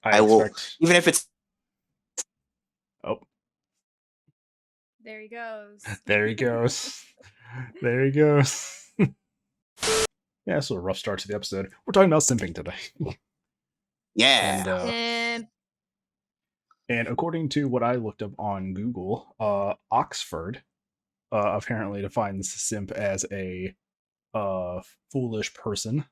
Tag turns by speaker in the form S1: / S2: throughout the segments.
S1: I will, even if it's.
S2: Oh,
S3: there he goes.
S2: there he goes. There he goes. Yeah, so a rough start to the episode. We're talking about simping today.
S1: Yeah.
S2: And according to what I looked up on Google, Oxford apparently defines simp as a foolish person.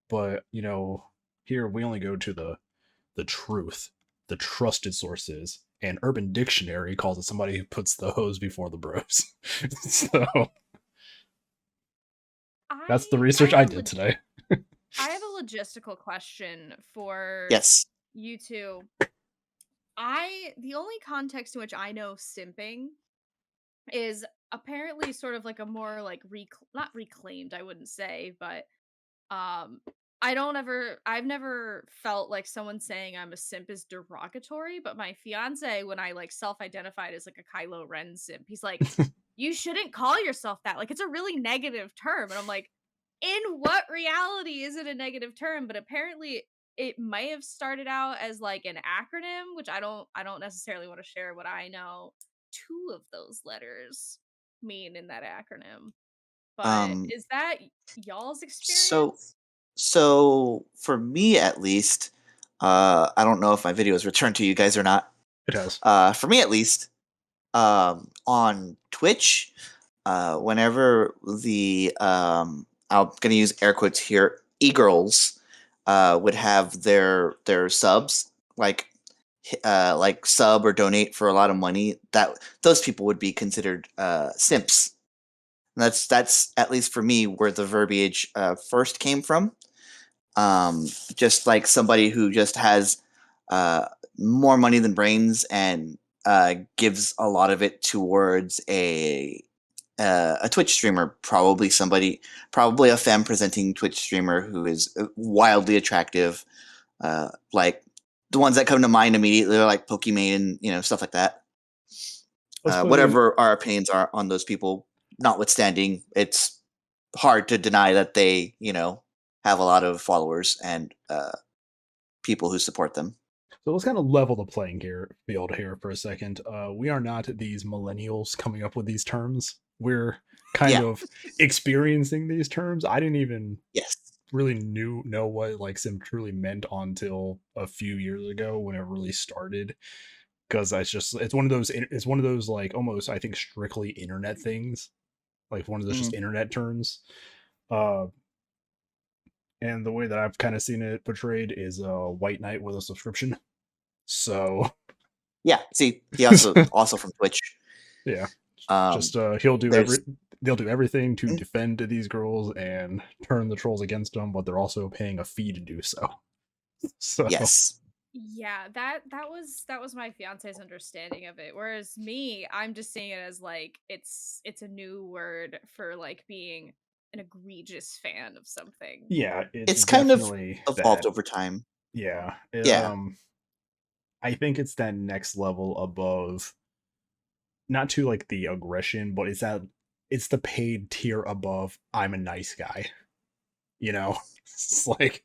S2: But here we only go to the truth, the trusted sources, and Urban Dictionary calls it somebody who puts the hose before the bros. So that's the research I did today.
S3: I have a logistical question for
S1: Yes.
S3: you two. The only context in which I know simping is apparently sort of like a more like not reclaimed, I wouldn't say, but I've never felt like someone saying I'm a simp is derogatory, but my fiance, when I like self-identified as like a Kylo Ren simp, he's like, you shouldn't call yourself that. Like it's a really negative term. And I'm like, in what reality is it a negative term? But apparently it may have started out as like an acronym, which I don't necessarily want to share what I know 2 of those letters mean in that acronym. But is that y'all's experience?
S1: So for me at least, I don't know if my video is returned to you guys or not.
S2: It has.
S1: For me at least, on Twitch, whenever the I'm gonna use air quotes here, e-girls would have their subs like sub or donate for a lot of money, that those people would be considered simps. And that's at least for me where the verbiage first came from. Just like somebody who just has more money than brains and gives a lot of it towards a Twitch streamer, probably a femme presenting Twitch streamer who is wildly attractive, like the ones that come to mind immediately are like Pokimane and stuff like that. Whatever our opinions are on those people, notwithstanding, it's hard to deny that they have a lot of followers and people who support them.
S2: So let's kind of level the playing field here for a second. We are not these millennials coming up with these terms. We're kind of experiencing these terms. I didn't even really know what like simp truly meant until a few years ago when it really started. Because it's one of those like almost I think strictly internet things, like one of those just internet terms. And the way that I've kind of seen it portrayed is a white knight with a subscription. So
S1: yeah, see, he also from Twitch.
S2: Yeah, just they'll do everything to defend these girls and turn the trolls against them, but they're also paying a fee to do so. So
S1: yes,
S3: yeah, that was my fiance's understanding of it. Whereas me, I'm just seeing it as like it's a new word for like being an egregious fan of something.
S2: Yeah,
S1: it's kind of evolved over time.
S2: Yeah,
S1: yeah.
S2: I think it's that next level above, not to like the aggression, but it's the paid tier above I'm a nice guy. It's like,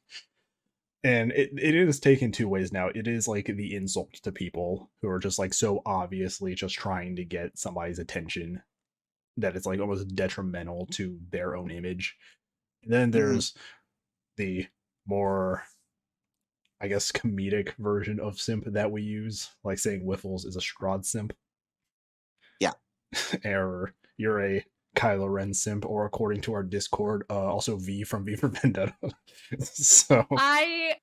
S2: and it is taken 2 ways now. It is like the insult to people who are just like so obviously just trying to get somebody's attention that it's like almost detrimental to their own image. And then there's the more, I guess, comedic version of simp that we use, like saying Wiffles is a Strahd simp.
S1: Yeah.
S2: Or you're a Kylo Ren simp, or according to our Discord, also V from V for Vendetta. So
S3: I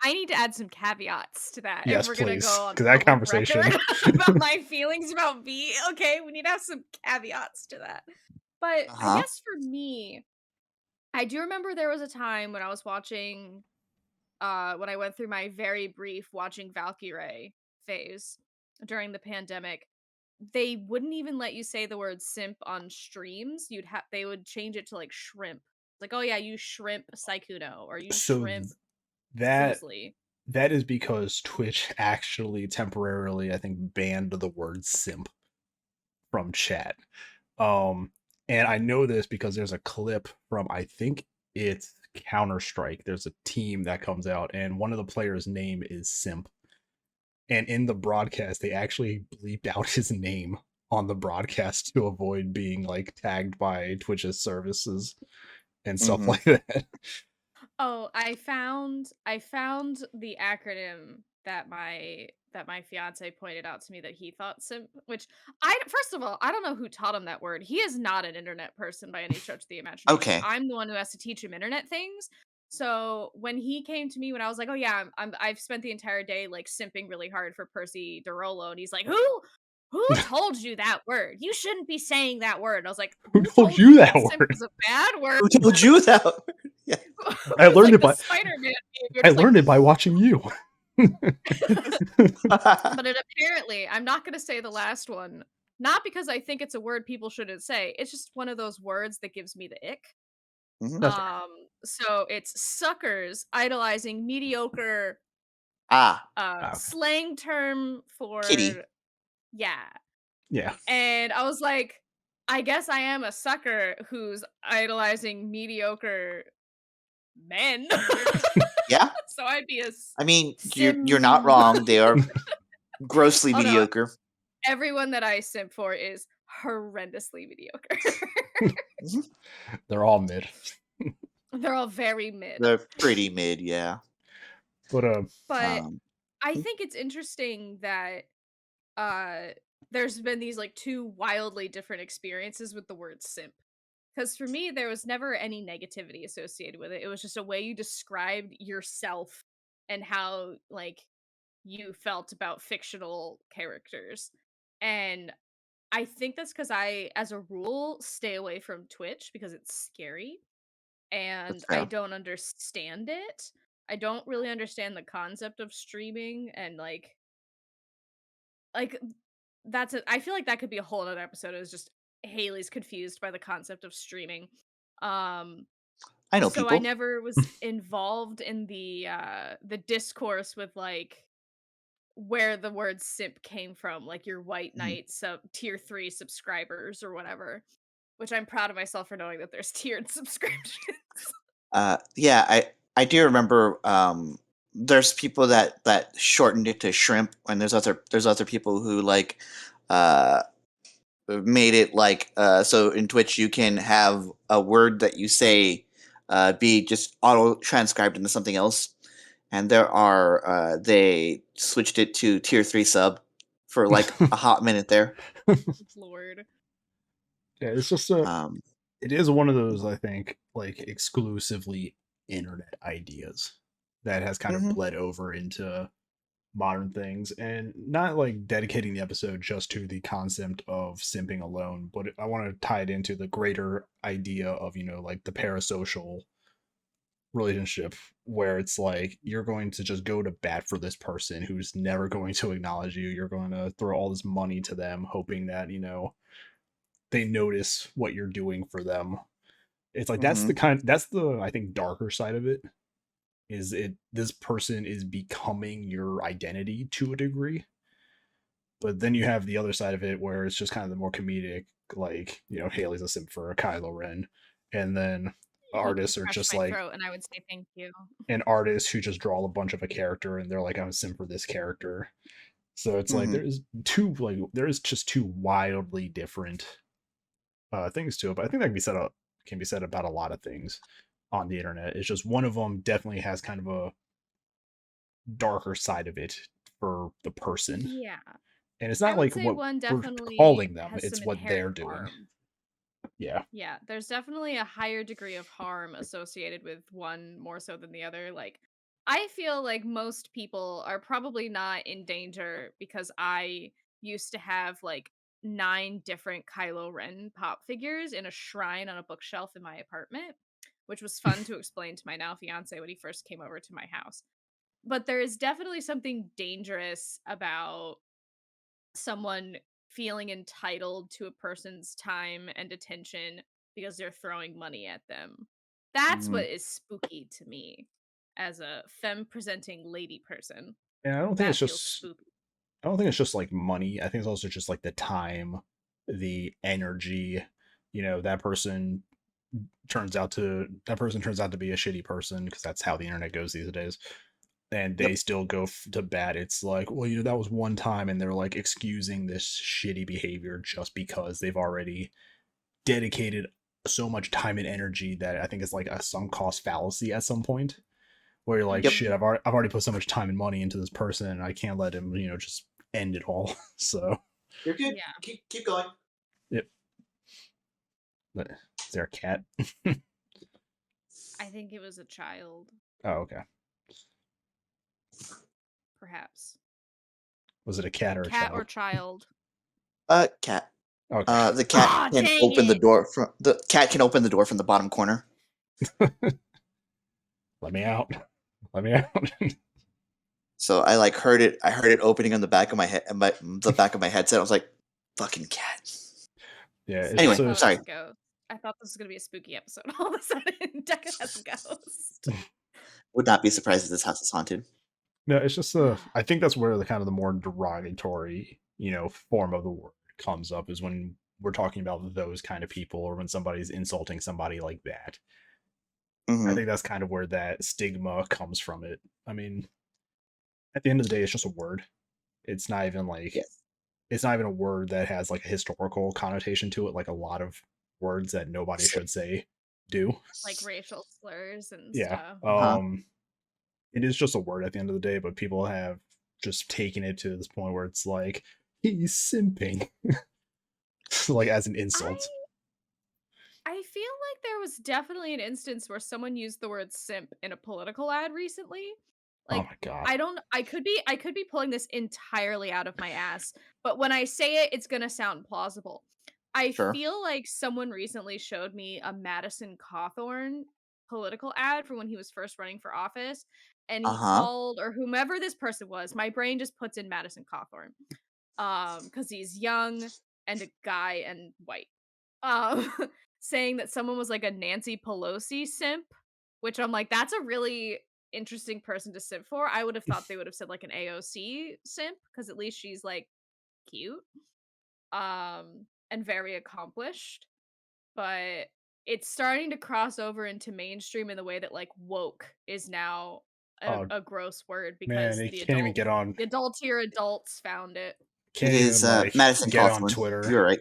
S3: need to add some caveats to that.
S2: Yes,
S3: if we're
S2: please,
S3: gonna go on
S2: that conversation
S3: about my feelings about V. Okay, we need to have some caveats to that. But I guess for me, I do remember there was a time when I was watching, when I went through my very brief watching Valkyrie phase during the pandemic. They wouldn't even let you say the word simp on streams. They would change it to like shrimp. Like, oh yeah, you shrimp Saikuno or you shrimp Fuslie.
S2: That is because Twitch actually temporarily, I think, banned the word simp from chat. And I know this because there's a clip from, I think it's Counter-Strike, there's a team that comes out, and one of the players' name is Simp. And in the broadcast, they actually bleeped out his name on the broadcast to avoid being like tagged by Twitch's services and stuff like that.
S3: Oh, I found the acronym that my fiance pointed out to me that he thought simp, which first of all, I don't know who taught him that word. He is not an internet person by any stretch of the imagination.
S1: Okay.
S3: I'm the one who has to teach him internet things. So when he came to me when I was like, "Oh yeah, I've spent the entire day like simping really hard for Percy DeRollo," and he's like, "Who told you that word? You shouldn't be saying that word." And I was like,
S2: Who
S3: "Who
S2: told you that
S3: simp
S2: word?
S3: is a bad word?"
S1: Who told you that? Yeah.
S2: I learned it
S3: the
S2: by
S3: Spider-Man.
S2: I learned it by watching you.
S3: But it apparently, I'm not going to say the last one, not because I think it's a word people shouldn't say. It's just one of those words that gives me the ick.
S2: That's fair.
S3: So it's suckers idolizing mediocre
S2: Okay.
S3: slang term for
S1: Kitty.
S2: Yeah.
S3: And I was like, I guess I am a sucker who's idolizing mediocre men.
S1: Yeah.
S3: So I'd be a
S1: I mean, you're not wrong. They are grossly
S3: Oh, no.
S1: mediocre.
S3: Everyone that I simp for is horrendously mediocre.
S2: They're all mid.
S3: They're all very mid.
S1: They're pretty mid, yeah.
S2: But
S3: I think it's interesting that there's been these like two wildly different experiences with the word simp. Because for me, there was never any negativity associated with it. It was just a way you described yourself and how like you felt about fictional characters. And I think that's because I, as a rule, stay away from Twitch because it's scary and
S1: That's
S3: I
S1: fair.
S3: don't understand it. I don't really understand the concept of streaming and like that's it. I feel like that could be a whole other episode. Is just Haley's confused by the concept of streaming. Um
S1: I know
S3: so I
S1: people.
S3: never was involved in the discourse with like where the word simp came from, like your white knight sub tier 3 subscribers or whatever, which I'm proud of myself for knowing that there's tiered subscriptions.
S1: Yeah, I do remember there's people that shortened it to shrimp, and there's other people who like made it like so in Twitch you can have a word that you say be just auto transcribed into something else. And there are they switched it to tier 3 sub for like a hot minute there.
S3: Lord.
S2: yeah, it's just
S1: Um
S2: it is one of those, I think, like exclusively internet ideas that has kind of
S1: mhm.
S2: bled over into modern things, and not like dedicating the episode just to the concept of simping alone, but I want to tie it into the greater idea of, like the parasocial relationship where it's like you're going to just go to bat for this person who's never going to acknowledge you. You're going to throw all this money to them hoping that, they notice what you're doing for them. It's like that's the I think darker side of it, is this person is becoming your identity to a degree. But then you have the other side of it where it's just kind of the more comedic, like, Haley's a simp for a Kylo Ren, and then artists are
S3: Crush
S2: just
S3: my
S2: like
S3: throat and I would say thank you.
S2: an artist who just draw a bunch of a character and they're like, I'm a simp for this character. So it's like there is just two wildly different things to it. But I think that can be said about a lot of things on the internet. It's just one of them definitely has kind of a darker side of it for the person.
S3: Yeah.
S2: And it's
S3: I
S2: not
S3: would
S2: like
S3: say
S2: what
S3: one
S2: we're
S3: definitely
S2: calling them,
S3: has
S2: it's
S3: some
S2: what they're
S3: inherent
S2: doing.
S3: harm.
S2: Yeah.
S3: Yeah, there's definitely a higher degree of harm associated with one more so than the other. Like, I feel like most people are probably not in danger because I used to have like 9 different Kylo Ren pop figures in a shrine on a bookshelf in my apartment, which was fun to explain to my now fiance when he first came over to my house. But there is definitely something dangerous about someone feeling entitled to a person's time and attention because they're throwing money at them. That's what is spooky to me as a femme presenting lady person.
S2: And
S3: That feels spooky.
S2: I don't think it's just like money. I think it's also just like the time, the energy, that person that person turns out to be a shitty person, because that's how the internet goes these days, and they
S1: Yep.
S2: still go to bat. It's like, well, that was one time, and they're like excusing this shitty behavior just because they've already dedicated so much time and energy that I think it's like a sunk cost fallacy at some point, where you're like,
S1: Yep.
S2: shit, I've already put so much time and money into this person, and I can't let him, just end it all. So,
S1: You're good.
S3: Yeah.
S1: Keep going.
S2: yep. But is there a cat?
S3: I think it was a child,
S2: Oh, okay.
S3: perhaps.
S2: Was it a cat or a
S3: Cat
S2: child?
S3: or child.
S1: Cat.
S2: Okay.
S1: The cat
S3: Aw,
S1: can
S3: dang
S1: open the
S3: it.
S1: door from the bottom corner.
S2: Let me out. Let me out.
S1: So I like heard it. I heard it opening on the back of my head, the back of my headset. I was like, "Fucking cat."
S2: Yeah, it's
S1: Anyway,
S2: just
S3: Oh,
S2: a,
S1: sorry.
S3: it's a ghost. I thought this was gonna be a spooky episode. All of a sudden, Deca has a ghost.
S1: Would not be surprised if this house is haunted.
S2: no, it's just I think that's where the kind of the more derogatory, form of the word comes up, is when we're talking about those kind of people, or when somebody's insulting somebody like that. I
S1: Hmm.
S2: think that's kind of where that stigma comes from it. I mean, at the end of the day, it's just a word. It's not even like
S1: Yes.
S2: it's not even a word that has like a historical connotation to it, like a lot of words that nobody
S1: So,
S2: should say do.
S3: Like racial slurs and
S2: Yeah.
S3: stuff.
S2: It is just a word at the end of the day, but people have just taken it to this point where it's like, he's simping. Like as an insult.
S3: I feel like there was definitely an instance where someone used the word simp in a political ad recently.
S2: Oh
S3: Like,
S2: my god.
S3: I could be pulling this entirely out of my ass, but when I say it, it's gonna sound plausible. I
S1: sure.
S3: feel like someone recently showed me a Madison Cawthorn political ad for when he was first running for office, and
S1: Uh
S3: he
S1: huh.
S3: called, or whomever this person was, my brain just puts in Madison Cawthorn. Because he's young and a guy and white. Um, saying that someone was like a Nancy Pelosi simp, which I'm like, that's a really interesting person to simp for. I would have thought they would have said like an AOC simp, because at least she's like cute, and very accomplished. But it's starting to cross over into mainstream in the way that like woke is now
S2: Oh
S3: a gross word,
S2: man,
S3: because
S2: it
S3: the adultier adults found it.
S1: It
S2: can't
S1: is
S2: even like
S1: Madison
S2: get on
S1: Cawthorn.
S2: Twitter.
S1: You're right.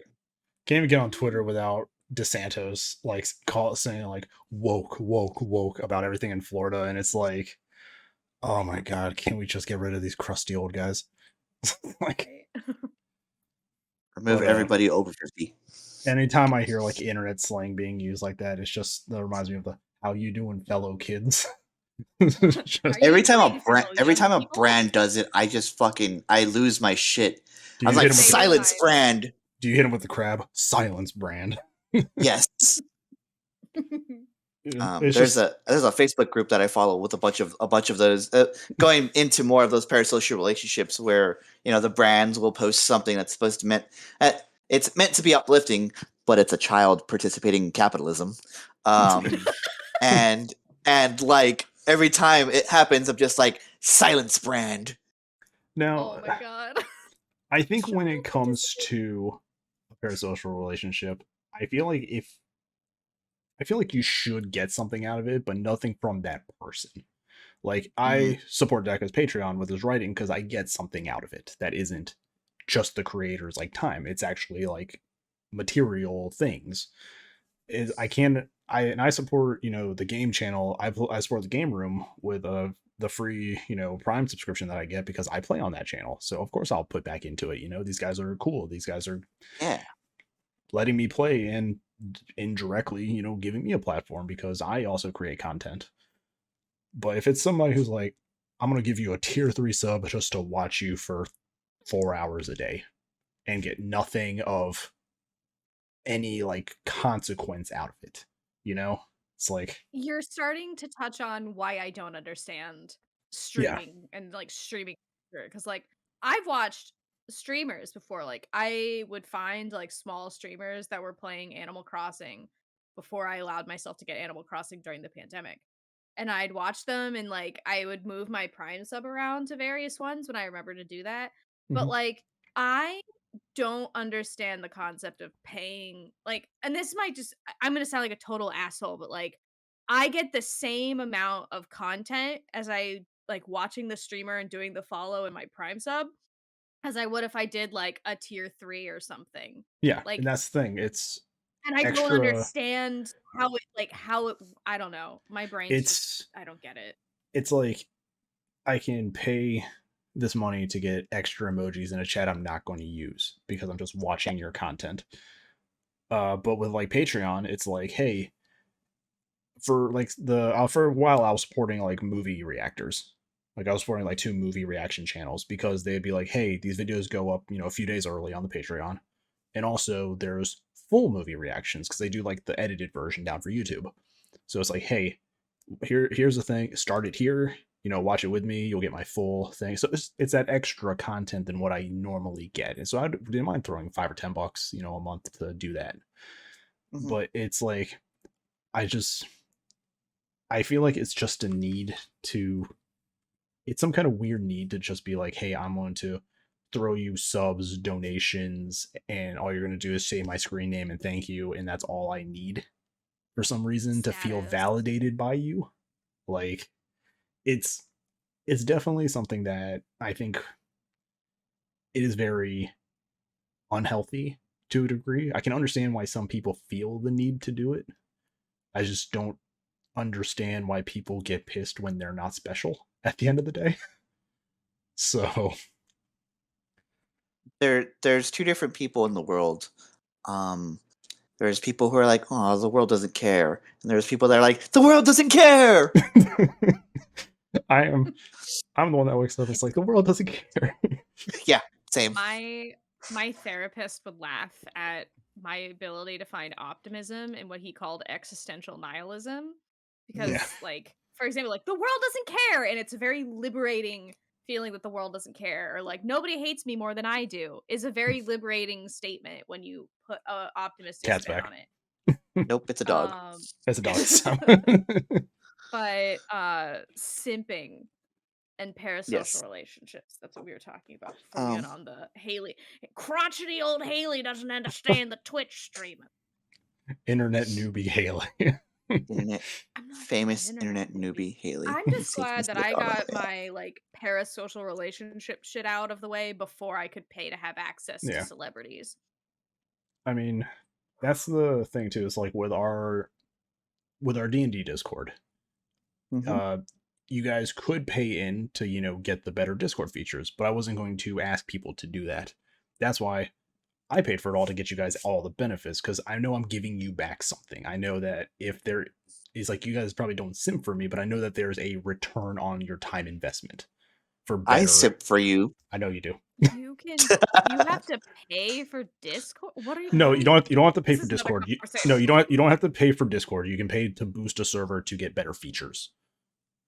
S2: Can't even get on Twitter without DeSantos like saying like woke, woke, woke about everything in Florida, and it's like, oh my god, can't we just get rid of these crusty old guys? Like,
S3: Right.
S1: Remove
S2: but
S1: everybody over 50.
S2: anytime I hear like internet slang being used like that, that reminds me of the "how you doing, fellow kids."
S3: Are
S2: Just,
S3: you
S1: Every time
S3: doing, fellow
S1: every
S3: young
S1: time a
S3: people?
S1: brand does it, I just I lose my shit.
S2: do
S1: I was
S2: you
S1: like,
S2: hit him with the
S3: Same
S1: silence
S3: time.
S1: brand.
S2: do you hit him with the crab? Silence brand.
S1: Yes.
S2: It's
S1: There's
S2: just
S1: a Facebook group that I follow with a bunch of those going into more of those parasocial relationships where the brands will post something that's supposed to uh, it's meant to be uplifting, but it's a child participating in capitalism, um, and like every time it happens, I'm just like silence brand.
S2: now
S3: Oh my god.
S2: I think when it
S3: Child
S2: comes
S3: participation.
S2: to a parasocial relationship, I feel like you should get something out of it, but nothing from that person. Like,
S1: Hmm.
S2: I support Deca's Patreon with his writing because I get something out of it that isn't just the creator's like time. It's actually like material things. Is I can I support the game channel. I support the game room with the free Prime subscription that I get because I play on that channel. So of course I'll put back into it. These guys are cool. These guys are
S1: Yeah.
S2: letting me play and indirectly giving me a platform because I also create content. But if it's somebody who's like, I'm gonna give you a tier 3 sub just to watch you for 4 hours a day and get nothing of any like consequence out of it, it's like,
S3: You're starting to touch on why I don't understand
S2: yeah.
S3: streaming and like streaming, because like I've watched streamers before. Like I would find like small streamers that were playing Animal Crossing before I allowed myself to get Animal Crossing during the pandemic. And I'd watch them, and like I would move my Prime sub around to various ones when I remember to do that. But
S2: Mhm.
S3: like I don't understand the concept of paying, like, and this might just, I'm gonna sound like a total asshole, but like, I get the same amount of content as I like watching the streamer and doing the follow and my Prime sub as I would if I did like a tier 3 or something.
S2: Yeah, and
S3: Like,
S2: that's the thing. It's
S3: and I don't
S2: extra.
S3: understand how it, I don't know. My brain's just,
S2: It's
S3: I don't get it.
S2: it's like I can pay this money to get extra emojis in a chat I'm not going to use because I'm just watching your content. But with like Patreon, it's like, hey, for like for a while I was supporting like movie reactors. Like I was supporting like 2 movie reaction channels because they'd be like, hey, these videos go up, a few days early on the Patreon. And also there's full movie reactions because they do like the edited version down for YouTube. So it's like, hey, here's the thing, start it here, watch it with me, you'll get my full thing. So it's that extra content than what I normally get. And so I didn't mind throwing $5 or $10, a month to do that.
S1: Mhm.
S2: But it's like, I feel like it's just a need to, it's some kind of weird need to just be like, hey, I'm going to throw you subs, donations, and all you're going to do is say my screen name and thank you. And that's all I need for some reason to feel
S3: Status.
S2: validated by you. Like, it's definitely something that I think it is very unhealthy to a degree. I can understand why some people feel the need to do it. I just don't understand why people get pissed when they're not special at the end of the day. So
S1: There's 2 different people in the world. There's people who are like, "Oh, the world doesn't care," and there's people that are like, "The world doesn't care."
S2: I'm the one that wakes up. It's like the world doesn't care.
S1: Yeah, same.
S3: My therapist would laugh at my ability to find optimism in what he called existential nihilism, because
S2: Yeah.
S3: like, for example, like, the world doesn't care, and it's a very liberating feeling that the world doesn't care, or like, nobody hates me more than I do, is a very liberating statement when you put a optimistic
S2: Cat's
S3: spin
S2: back.
S3: on it.
S1: Nope, it's a dog.
S2: It's a dog. So.
S3: But simping and parasocial
S1: Yes.
S3: relationships. That's what we were talking about before we went
S1: Um,
S3: on the Haley. Crotchety old Haley doesn't understand the Twitch streaming.
S2: Internet newbie Haley.
S1: internet
S3: I'm not
S1: famous
S3: an
S1: internet newbie Haley.
S3: I'm just
S1: See if you can
S3: glad
S1: see
S3: that
S1: the
S3: I
S1: dog on
S3: got
S1: the way.
S3: my like parasocial relationship shit out of the way before I could pay to have access to
S2: Yeah.
S3: celebrities.
S2: I mean, that's the thing too. It's like with our D&D Discord,
S1: Mhm.
S2: you guys could pay in to get the better Discord features, but I wasn't going to ask people to do that. That's why I paid for it all, to get you guys all the benefits, because I know I'm giving you back something. I know that if there is, like, you guys probably don't simp for me, but I know that there's a return on your time investment for better.
S1: I sip for you.
S2: I know you do.
S3: You have to pay for Discord? What are you?
S2: No, you don't have to pay
S3: This
S2: for
S3: is another
S2: Discord.
S3: conversation.
S2: No, you don't have to pay for Discord. You can pay to boost a server to get better features.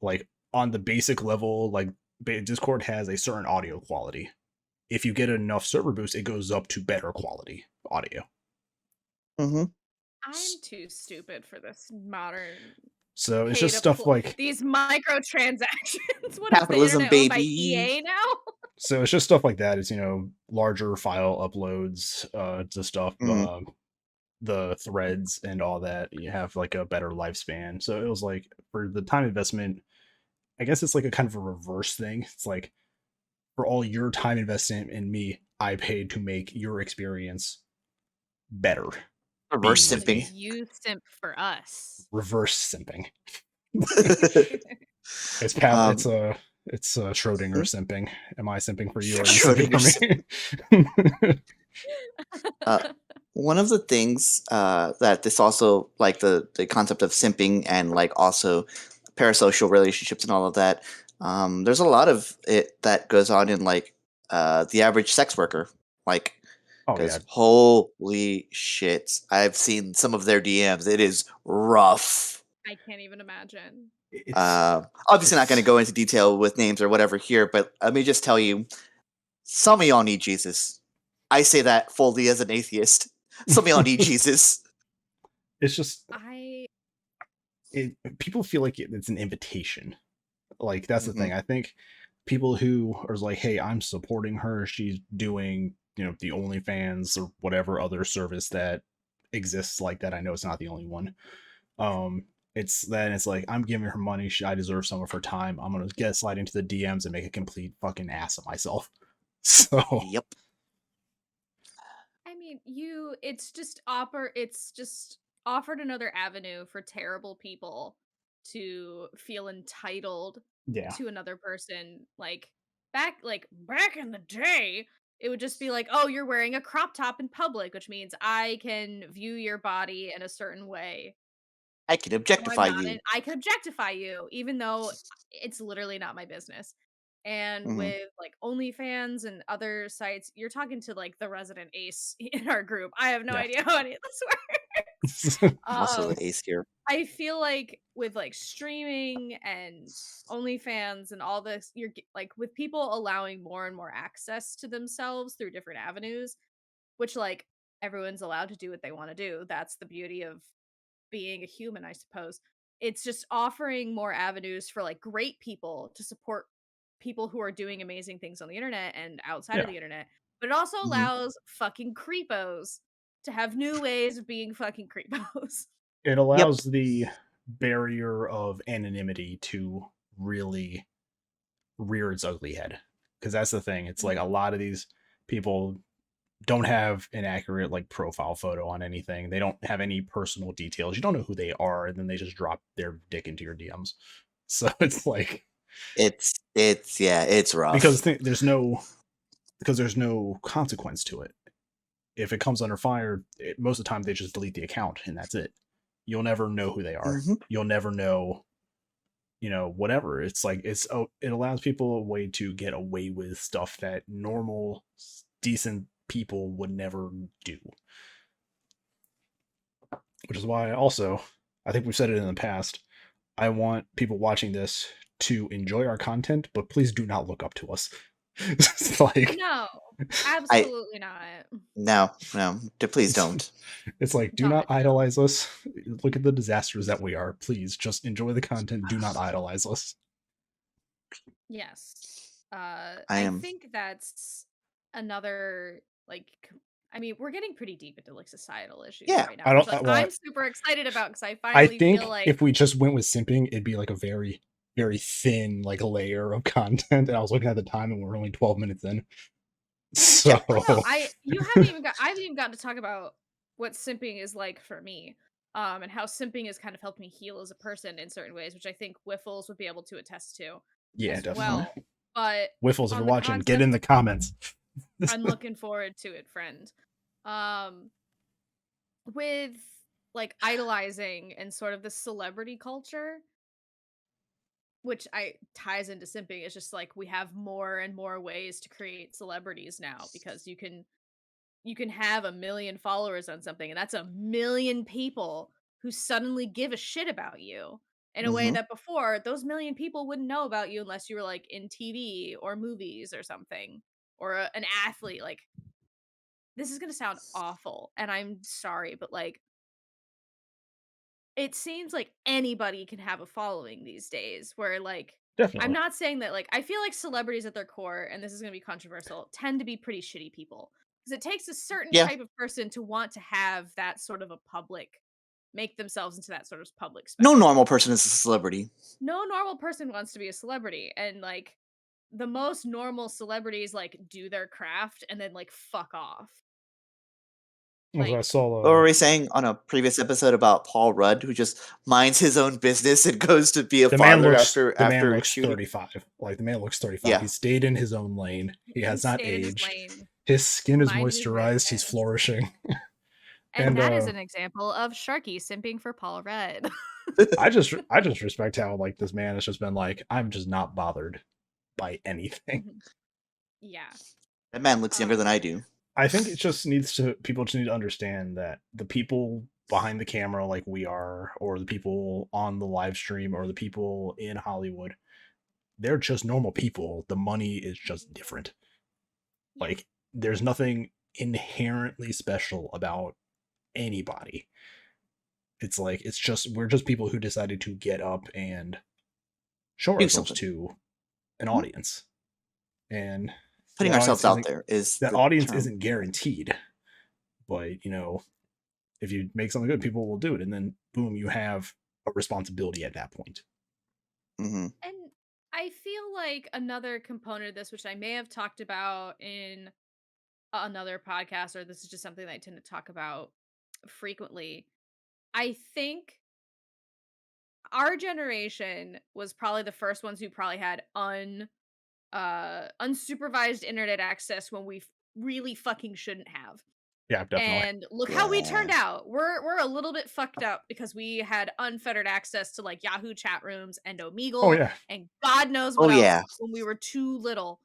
S2: Like on the basic level, like Discord has a certain audio quality. If you get enough server boost, it goes up to better quality audio.
S1: Mm-hmm.
S3: I'm too stupid for this modern.
S2: So it's just stuff like
S3: these microtransactions. What is the
S1: Capitalism,
S3: internet owned by
S1: baby.
S3: EA now?
S2: So it's just stuff like that. It's larger file uploads to stuff, the threads and all that. You have like a better lifespan. So it was like, for the time investment, I guess it's like a kind of a reverse thing. It's like, for all your time investment in me, I paid to make your experience better.
S1: Reverse
S2: being with me.
S1: simping.
S3: You simp for us.
S2: Reverse simping. It's Schrodinger simping. Am I simping for you, or are you simping for me?
S1: One of the things that this also, like the concept of simping and like also parasocial relationships and all of that, there's a lot of it that goes on in like the average sex worker. Like, because holy shit, I've seen some of their DMs. It is rough.
S3: I can't even imagine.
S1: Obviously not going to go into detail with names or whatever here, but let me just tell you, some of y'all need Jesus. I say that fully as an atheist. Some of y'all need Jesus.
S2: It's just people feel like it's an invitation. Like, that's the thing. I think people who are like, hey, I'm supporting her, she's doing the OnlyFans or whatever other service that exists like that. I know it's not the only one. It's like, I'm giving her money. I deserve some of her time. I'm gonna get slide into the DMs and make a complete fucking ass of myself. So
S1: Yep.
S3: I mean, it's just offered another avenue for terrible people to feel entitled
S2: yeah,
S3: to another person. Back in the day, it would just be like, "Oh, you're wearing a crop top in public, which means I can view your body in a certain way."
S1: I can
S3: No, I'm
S1: objectify
S3: not.
S1: you.
S3: I can objectify you, even though it's literally not my business. And
S1: Mhm.
S3: with OnlyFans and other sites, you're talking to the resident ace in our group. I have no
S2: yeah.
S3: idea how any of this works.
S1: I'm also
S3: Um,
S1: the ace here.
S3: I feel like with streaming and OnlyFans and all this, with people allowing more and more access to themselves through different avenues, which everyone's allowed to do what they want to do. That's the beauty of being a human, I suppose. It's just offering more avenues for great people to support people who are doing amazing things on the internet and outside of
S2: Yeah.
S3: the internet. But it also
S1: Mhm.
S3: allows fucking creepos to have new ways of being fucking creepos.
S2: It
S1: Yep.
S2: allows the barrier of anonymity to really rear its ugly head, because that's the thing. It's like a lot of these people don't have an accurate profile photo on anything. They don't have any personal details. You don't know who they are, and then they just drop their dick into your DMs. So it's like,
S1: It's
S2: because
S1: rough.
S2: there's no consequence to it. If it comes under fire, most of the time they just delete the account and that's it. You'll never know who they are.
S1: Mhm.
S2: You'll never know, whatever. It's like it allows people a way to get away with stuff that normal, decent people would never do. Which is why I think we've said it in the past, I want people watching this to enjoy our content, but please do not look up to us. It's like,
S3: No,
S1: I
S3: absolutely not.
S1: no, please don't.
S2: it's like, do
S3: God,
S2: not
S3: no.
S2: idolize us. Look at the disasters that we are. Please just enjoy the content. Do not idolize us.
S3: Yes.
S1: I
S3: I
S1: am.
S3: think that's another I mean, we're getting pretty deep into societal issues
S1: Yeah.
S3: right now,
S2: I
S3: which
S2: don't. Well,
S3: I'm super excited about because I
S2: I
S3: finally feel
S2: think
S3: like
S2: if we just went with simping, it'd be like a very, very thin layer of content. And I was looking at the time, and we're only 12 minutes in. So
S3: oh no, I haven't even gotten to talk about what simping is like for me. And how simping has kind of helped me heal as a person in certain ways, which I think Wiffles would be able to attest to
S2: yeah,
S3: as
S1: Mhm.
S2: definitely.
S3: well. But
S2: Wiffles, if
S3: on
S2: you're
S3: the
S2: watching, get in
S3: concept,
S2: the comments.
S3: I'm looking forward to it, friend. Um, with idolizing and sort of the celebrity culture, which I ties into simping, is just we have more and more ways to create celebrities now because you can have 1 million followers on something, and that's 1 million people who suddenly give a shit about you in a way
S1: Mhm.
S3: that before those 1 million people wouldn't know about you unless you were in TV or movies or something, or an athlete. This is gonna sound awful, and I'm sorry, but it seems like anybody can have a following these days where I'm
S2: Definitely.
S3: not saying that I feel like celebrities at their core, and this is going to be controversial, tend to be pretty shitty people because it takes a certain
S1: Yeah.
S3: type of person to want to have that sort of a public make themselves into that sort of public
S1: No
S3: spectacle.
S1: normal person is a celebrity.
S3: No normal person wants to be a celebrity, and the most normal celebrities do their craft and then fuck off.
S2: As I
S3: Like
S1: What
S2: saw,
S1: were we saying on a previous episode about Paul Rudd, who just minds his own business and goes to be a father
S2: the man
S1: after
S2: looks
S1: shooting?
S2: 35. The man looks 35.
S1: Yeah.
S2: He stayed in his own lane. He
S3: he
S2: has not
S3: stayed in his
S2: aged.
S3: lane,
S2: His skin is
S3: minding his
S2: moisturized. He's
S3: business.
S2: flourishing.
S3: And
S2: And
S3: that is an example of Sharky simping for Paul Rudd.
S2: I just respect how this man has just been like, I'm just not bothered by anything.
S3: Mhm. Yeah.
S1: That man looks younger than
S3: Um,
S1: I do.
S2: I think people just need to understand that the people behind the camera like we are, or the people on the live stream, or the people in Hollywood, they're just normal people. The money is just different.
S3: yeah.
S2: There's nothing inherently special about anybody. We're just people who decided to get up and show
S1: Do
S2: ourselves
S1: something.
S2: to an
S1: Mhm.
S2: audience. And
S1: putting ourselves out there is
S2: that
S1: the
S2: audience
S1: term.
S2: isn't guaranteed. But, you know, if you make something good, people will do it. And then, boom, you have a responsibility at that point.
S1: Mm-hmm.
S3: And I feel like another component of this, which I may have talked about in another podcast, or this is just something that I tend to talk about frequently. I think our generation was probably the first ones who probably had unsupervised internet access when we really fucking shouldn't have.
S2: Yeah, definitely.
S3: And look how we turned out. We're a little bit fucked up because we had unfettered access to like Yahoo chat rooms and Omegle
S2: Oh, yeah.
S3: and God knows
S1: Oh,
S3: what else
S1: yeah.
S3: when we were too little.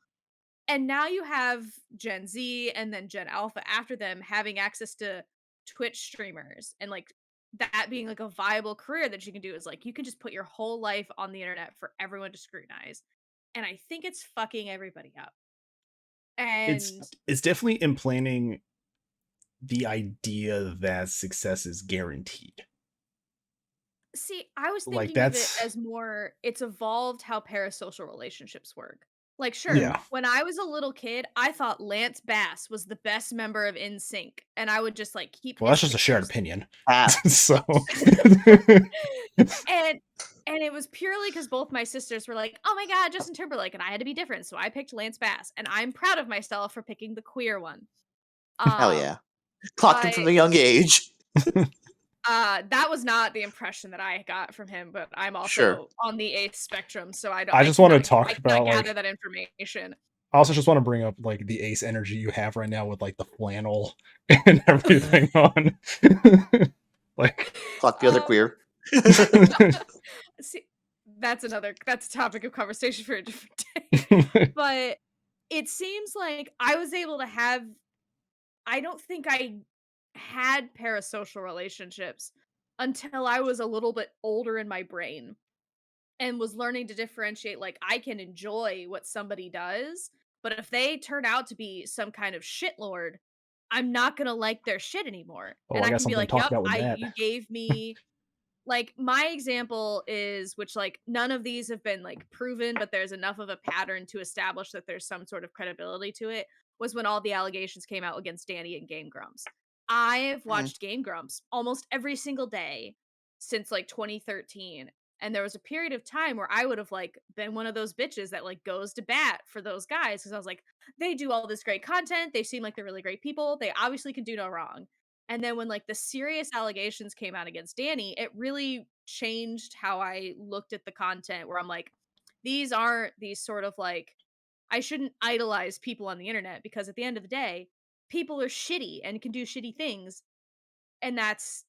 S3: And now you have Gen Z and then Gen Alpha after them having access to Twitch streamers, and like that being like a viable career that you can do is like you can just put your whole life on the internet for everyone to scrutinize. And I think it's fucking everybody up. And
S2: It's definitely implanting the idea that success is guaranteed.
S3: see, I was
S2: Like,
S3: thinking of it
S2: that's
S3: as more it's evolved how parasocial relationships work. Like, sure,
S2: yeah.
S3: when I was a little kid, I thought Lance Bass was the best member of NSYNC, and I would just like keep
S2: Well,
S3: his
S2: that's just a shared
S3: pictures.
S2: opinion.
S1: Ah,
S2: So
S3: And it was purely because both my sisters were like, "Oh my god, Justin Timberlake," and I had to be different, so I picked Lance Bass, and I'm proud of myself for picking the queer one.
S1: hell yeah. Clocked him
S3: But
S1: from a young age.
S3: that was not the impression that I got from him, but I'm
S1: Sure.
S3: also on the 8th spectrum, so I
S2: I just want to
S3: I
S2: talk
S3: cannot
S2: about
S3: gather
S2: like
S3: that information.
S2: I also just want to bring up like the ace energy you have right now with like the flannel and everything on. Like
S1: Clock the other queer.
S3: See, that's a topic of conversation for a different day. But it seems like I was able to have I don't think I had parasocial relationships until I was a little bit older in my brain and was learning to differentiate like I can enjoy what somebody does, but if they turn out to be some kind of shitlord, I'm not going to like their shit anymore.
S2: oh,
S3: And
S2: I
S3: I
S2: got
S3: can be
S2: something to
S3: like,
S2: talk
S3: "Yep,
S2: about with
S3: I
S2: that.
S3: you gave me like my example is which like none of these have been like proven, but there's enough of a pattern to establish that there's some sort of credibility to it was when all the allegations came out against Danny and Game Grumps. I've watched Game Grumps almost every single day since like 2013. And there was a period of time where I would have like been one of those bitches that like goes to bat for those guys because I was like, they do all this great content. They seem like they're really great people. They obviously can do no wrong. And then when like the serious allegations came out against Danny, it really changed how I looked at the content where I'm like, these aren't these sort of like I shouldn't idolize people on the internet because at the end of the day, people are shitty and can do shitty things. And that's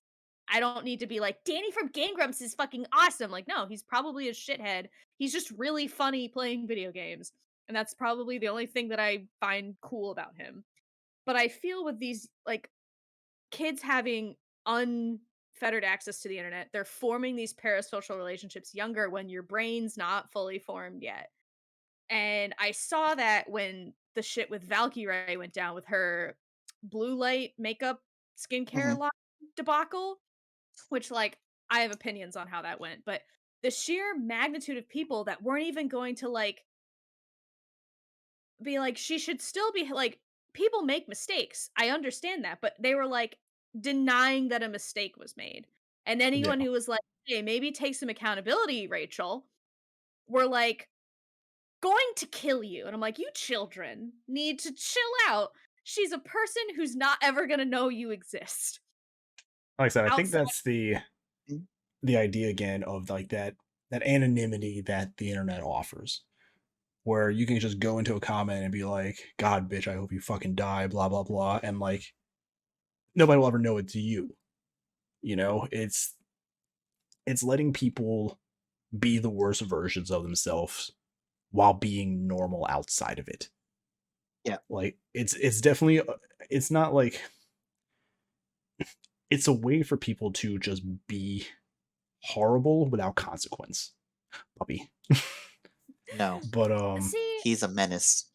S3: I don't need to be like, Danny from Game Grumps is fucking awesome. Like, no, he's probably a shithead. He's just really funny playing video games. And that's probably the only thing that I find cool about him. But I feel with these like kids having unfettered access to the internet, they're forming these parasocial relationships younger when your brain's not fully formed yet. And I saw that when the shit with Valkyrie went down with her blue light makeup skincare line debacle, which like I have opinions on how that went, but the sheer magnitude of people that weren't even going to like be like she should still be like people make mistakes. I understand that, but they were like denying that a mistake was made. And
S2: Yeah.
S3: anyone who was like, "Hey, maybe take some accountability, Rachel," were like going to kill you. And I'm like, "You children need to chill out. She's a person who's not ever going to know you exist."
S2: Like I said, I think
S3: Outside
S2: that's the idea again of like that anonymity that the internet offers. Where you can just go into a comment and be like, God bitch, I hope you fucking die, blah blah blah, and like nobody will ever know it's you. You know, it's letting people be the worst versions of themselves while being normal outside of it.
S1: Yeah.
S2: Like it's definitely it's not like it's a way for people to just be horrible without consequence. Puppy.
S1: No,
S2: But
S3: see,
S1: he's a menace.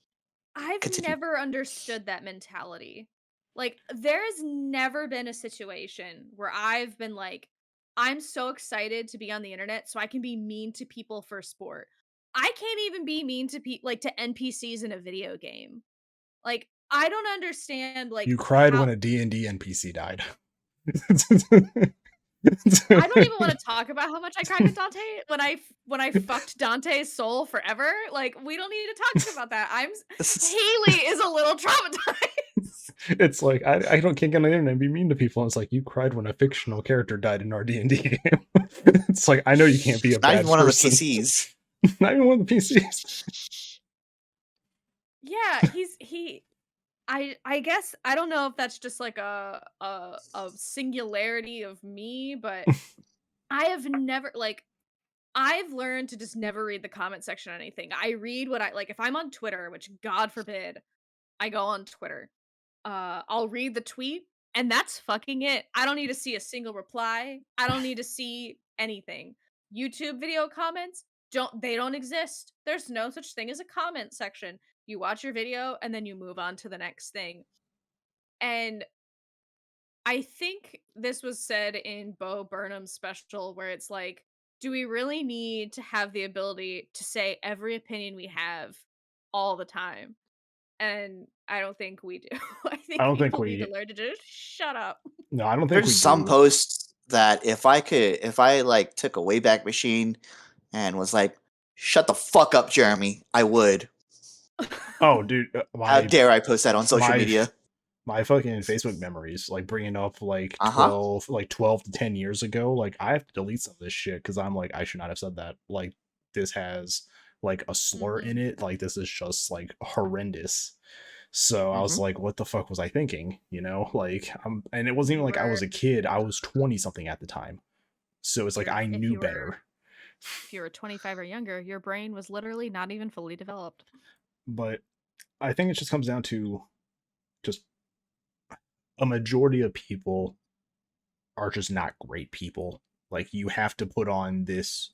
S3: I've
S1: Continue.
S3: never understood that mentality. Like, there's never been a situation where I've been like, I'm so excited to be on the internet so I can be mean to people for sport. I can't even be mean to like to NPCs in a video game. Like, I don't understand, like,
S2: You cried
S3: how
S2: when a D&D NPC died.
S3: I don't even want to talk about how much I cried with Dante when I fucked Dante's soul forever. Like, we don't need to talk about that. Haley is a little traumatized.
S2: It's like I don't can't get on the internet and be mean to people. And it's like you cried when a fictional character died in our D&D game. It's like I know you can't be a
S1: Not
S2: bad
S1: even one of the
S2: person.
S1: PCs.
S2: Not even one of the PCs.
S3: Yeah, I guess I don't know if that's just like a singularity of me, but I have never like I've learned to just never read the comment section on anything. I read what I like if I'm on Twitter, which God forbid I go on Twitter. I'll read the tweet and that's fucking it. I don't need to see a single reply. I don't need to see anything. YouTube video comments don't exist. There's no such thing as a comment section. You watch your video and then you move on to the next thing. And I think this was said in Bo Burnham's special where it's like, do we really need to have the ability to say every opinion we have all the time? And I don't think we do. I
S2: I
S3: think
S2: don't think
S3: people need to
S2: we.
S3: learn to just shut up.
S2: No, I don't think we
S1: There's some
S2: do.
S1: posts that if I like took a Wayback Machine and was like, "Shut the fuck up, Jeremy," I would.
S2: Oh, dude,
S1: How dare I post that on social
S2: my
S1: media?
S2: my fucking Facebook memories, like bringing up like
S1: Uh-huh.
S2: 12 to 10 years ago, like I have to delete some of this shit because I'm like I should not have said that. Like this has like a slur in it. Like this is just like horrendous. So I was
S1: Mhm.
S2: like, what the fuck was I thinking? You know, like and it wasn't even
S3: You
S2: like I was
S3: were
S2: a kid. I was 20 something at the time. So it's like I
S3: if
S2: knew
S3: you were
S2: better.
S3: if you were 25 or younger, your brain was literally not even fully developed.
S2: But I think it just comes down to just a majority of people are just not great people. Like you have to put on this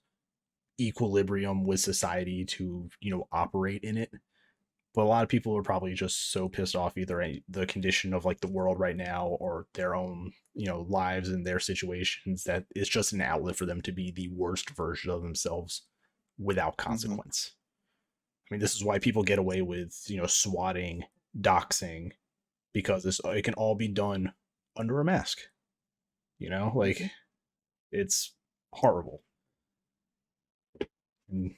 S2: equilibrium with society to, operate in it. But a lot of people are probably just so pissed off either the condition of like the world right now or their own, lives and their situations that it's just an outlet for them to be the worst version of themselves without
S1: Mhm.
S2: consequence. I mean, this is why people get away with, swatting, doxing, because it can all be done under a mask. Like
S1: Mhm.
S2: it's horrible. And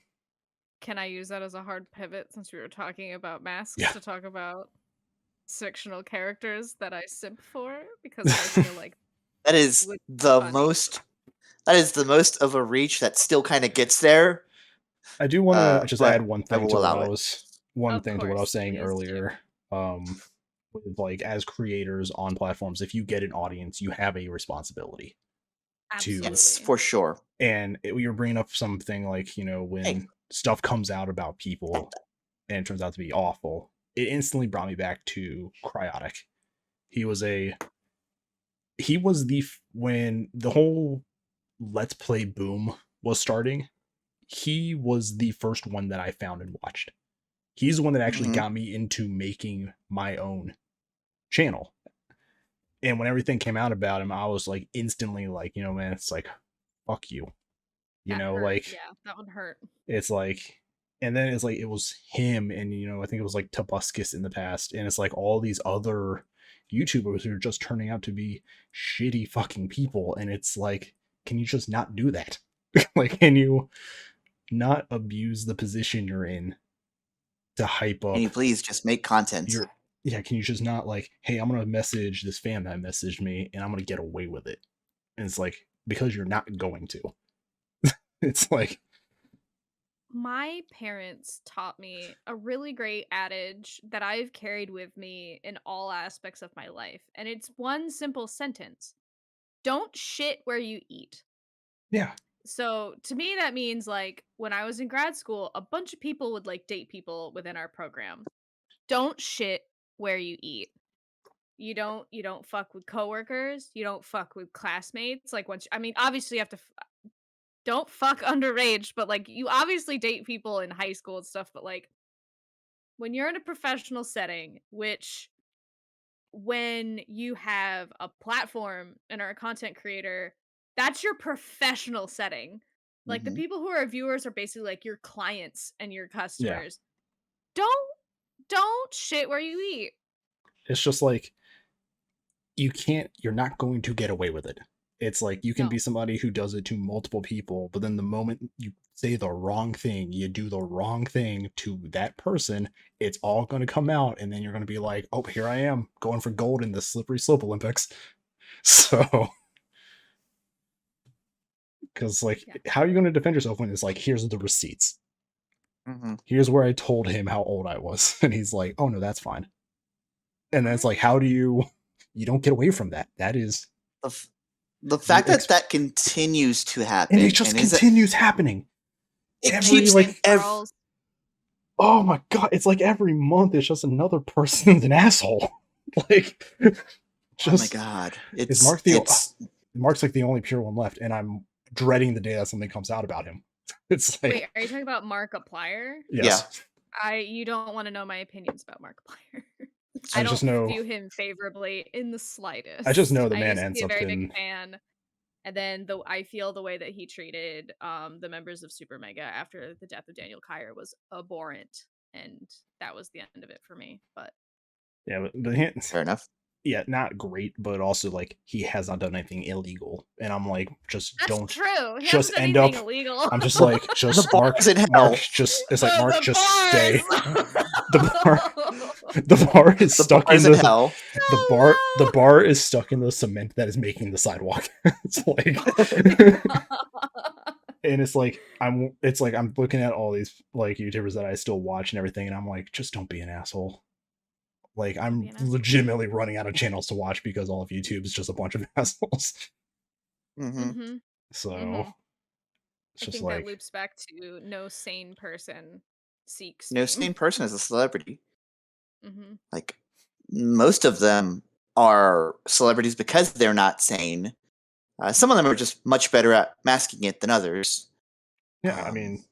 S3: Can I use that as a hard pivot since we were talking about masks
S2: yeah.
S3: to talk about fictional characters that I simp for? Because I feel like
S1: That is
S3: would be
S1: the
S3: funny.
S1: most. That is the most of a reach that still kind of gets there.
S2: I do want to just add
S1: But I will allow it.
S3: Of course,
S2: saying
S3: please do.
S2: earlier. With like as creators on platforms, if you get an audience, you have a responsibility to,
S1: Yes,
S3: Absolutely.
S1: for sure.
S2: and you're bringing up something like
S1: Hey,
S2: when stuff comes out about people and it turns out to be awful, it instantly brought me back to Cryotic. He was when the whole Let's Play boom was starting, he was the first one that I found and watched. He's the one that actually
S1: mhm.
S2: got me into making my own channel. And when everything came out about him, I was like instantly like, man, it's like, fuck you.
S3: That hurt.
S2: Like
S3: Yeah, that one hurt.
S2: it's like, and then it's like, it was him. And, I think it was like Tobuscus in the past. And it's like all these other YouTubers who are just turning out to be shitty fucking people. And it's like, can you just not do that? Like, can you not abuse the position you're in to hype
S1: Can
S2: up
S1: you please just make content?
S2: can you just not like, hey, I'm gonna message this fan that messaged me and I'm gonna get away with it? And it's like, because you're not going to. It's like,
S3: My parents taught me a really great adage that I've carried with me in all aspects of my life, and it's one simple sentence: don't shit where you eat.
S2: yeah,
S3: So to me, that means like when I was in grad school, a bunch of people would like date people within our program. Don't shit where you eat. You don't fuck with coworkers. You don't fuck with classmates. Like I mean, obviously you have to don't fuck underage, but like you obviously date people in high school and stuff. But like when you're in a professional setting, which when you have a platform and are a content creator, that's your professional setting. Like the
S1: Mhm.
S3: people who are viewers are basically like your clients and your
S2: yeah,
S3: customers. Don't don't shit where you eat.
S2: It's just like you're not going to get away with it. It's like you can
S3: No.
S2: be somebody who does it to multiple people, but then the moment you say the wrong thing, you do the wrong thing to that person, it's all going to come out, and then you're going to be like, oh, here I am going for gold in the slippery slope Olympics. So, because like, how are you going to defend yourself when it's like, here's the receipts? Here's where I told him how old I was, and he's like, oh no, that's fine. And then it's like, how do you don't get away from that? That is
S1: the fact that that continues to happen,
S2: and it just continues happening.
S1: It keeps like
S2: oh my god, it's like every month it's just another person's an asshole. Like, just,
S1: oh my god,
S2: Mark's like the only pure one left, and I'm dreading the day that something comes out about him. It's like,
S3: wait, are you talking about Markiplier?
S2: Yes.
S1: Yeah.
S3: You don't want to know my opinions about Markiplier.
S2: I
S3: don't
S2: just know,
S3: view him favorably in the slightest.
S2: I just know the
S3: I
S2: man
S3: used to
S2: ends
S3: be a
S2: up
S3: very
S2: in
S3: big fan. And then I feel the way that he treated the members of Super Mega after the death of Daniel Kyer was abhorrent, and that was the end of it for me. But
S2: yeah, but
S1: fair enough.
S2: Yeah, not great, but also like he has not done anything illegal, and I'm like, just
S3: that's
S2: don't
S3: true. He
S2: just
S3: hasn't done
S2: end up.
S3: anything illegal.
S2: I'm just like, just Mark, just it's like Mark, just stay. The bar is stuck in the
S1: hell.
S2: The bar is stuck in the cement that is making the sidewalk. It's like, and it's like I'm looking at all these like YouTubers that I still watch and everything, and I'm like, just don't be an asshole. Like, I'm legitimately running out of channels to watch because all of YouTube is just a bunch of assholes. So it's just like,
S3: that loops back to no sane person seeks
S1: no
S3: fame.
S1: sane person is a celebrity. Like, most of them are celebrities because they're not sane. Some of them are just much better at masking it than others.
S2: Yeah, I mean,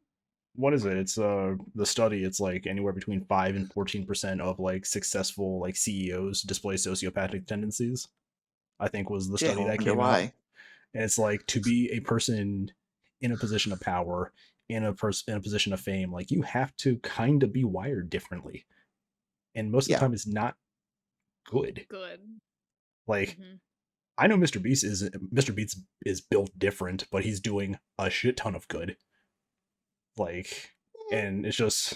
S2: what is it? It's the study. It's like anywhere between 5 and 14% of like successful like CEOs display sociopathic tendencies. I think was the study that came out. And it's like, to be a person in a position of power, in a position of fame, like, you have to kind of be wired differently, and most of the time it's not good. Like, I know Mr. Beast is built different, but he's doing a shit ton of good. Like, and it's just,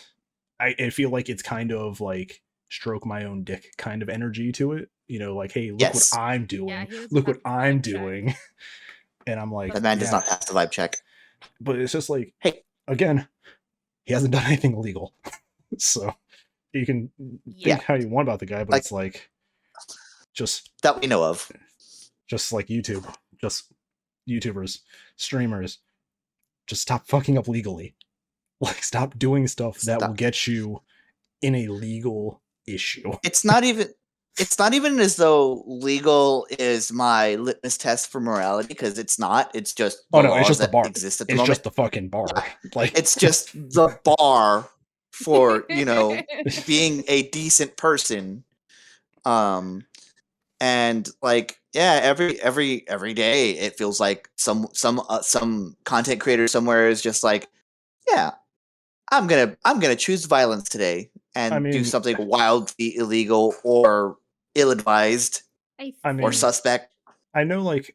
S2: I feel like it's kind of like stroke my own dick kind of energy to it. You know, like, hey, look what I'm doing. Yeah, look what I'm doing. And I'm like,
S1: the man does not pass the vibe check.
S2: But it's just like,
S1: hey,
S2: again, he hasn't done anything illegal. So you can think how you want about the guy, but like, it's like, just
S1: that we know of.
S2: Just like YouTube, just YouTubers, streamers, just stop fucking up legally. Like, stop doing stuff that will get you in a legal issue.
S1: It's not even as though legal is my litmus test for morality, because it's not. It's just
S2: it's just the bar.
S1: Exist at the
S2: it's
S1: moment.
S2: Just the fucking bar.
S1: Yeah.
S2: Like,
S1: it's just the bar for, you know, being a decent person. And like, yeah, every day it feels like some content creator somewhere is just like, yeah, I'm gonna choose violence today and do something wildly illegal or ill-advised or suspect.
S2: I know, like,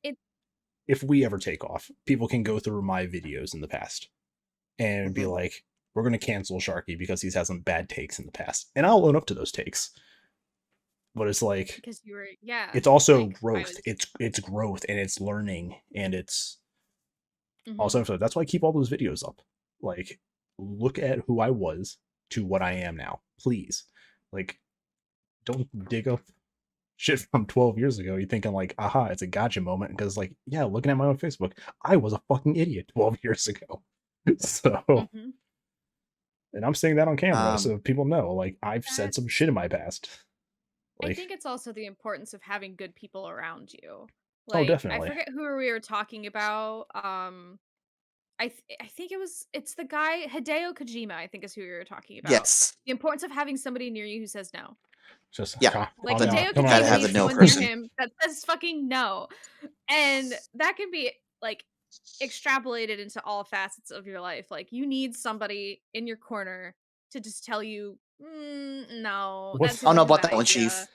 S2: if we ever take off, people can go through my videos in the past and be like, we're gonna cancel Sharky because he's had some bad takes in the past, and I'll own up to those takes. But it's like,
S3: because you were,
S2: it's also like, growth. It's growth, and it's learning, and it's also, so that's why I keep all those videos up. Like, look at who I was to what I am now, please. Like, don't dig up shit from 12 years ago. You're thinking like, aha, it's a gotcha moment, because like, yeah, looking at my own Facebook, I was a fucking idiot 12 years ago. So, and I'm saying that on camera, so people know, like, I've said some shit in my past.
S3: Like, I think it's also the importance of having good people around you. Like,
S2: definitely.
S3: I forget who we were talking about. I think it's the guy Hideo Kojima, I think is who we were talking about.
S1: Yes.
S3: The importance of having somebody near you who says no.
S2: Just
S3: like, Hideo Kojima needs someone near him that says fucking no. And that can be like extrapolated into all facets of your life. Like, you need somebody in your corner to just tell you No,
S2: What's
S3: that's
S1: I don't know
S3: not a
S1: about
S3: good
S1: that one,
S3: idea.
S1: Chief.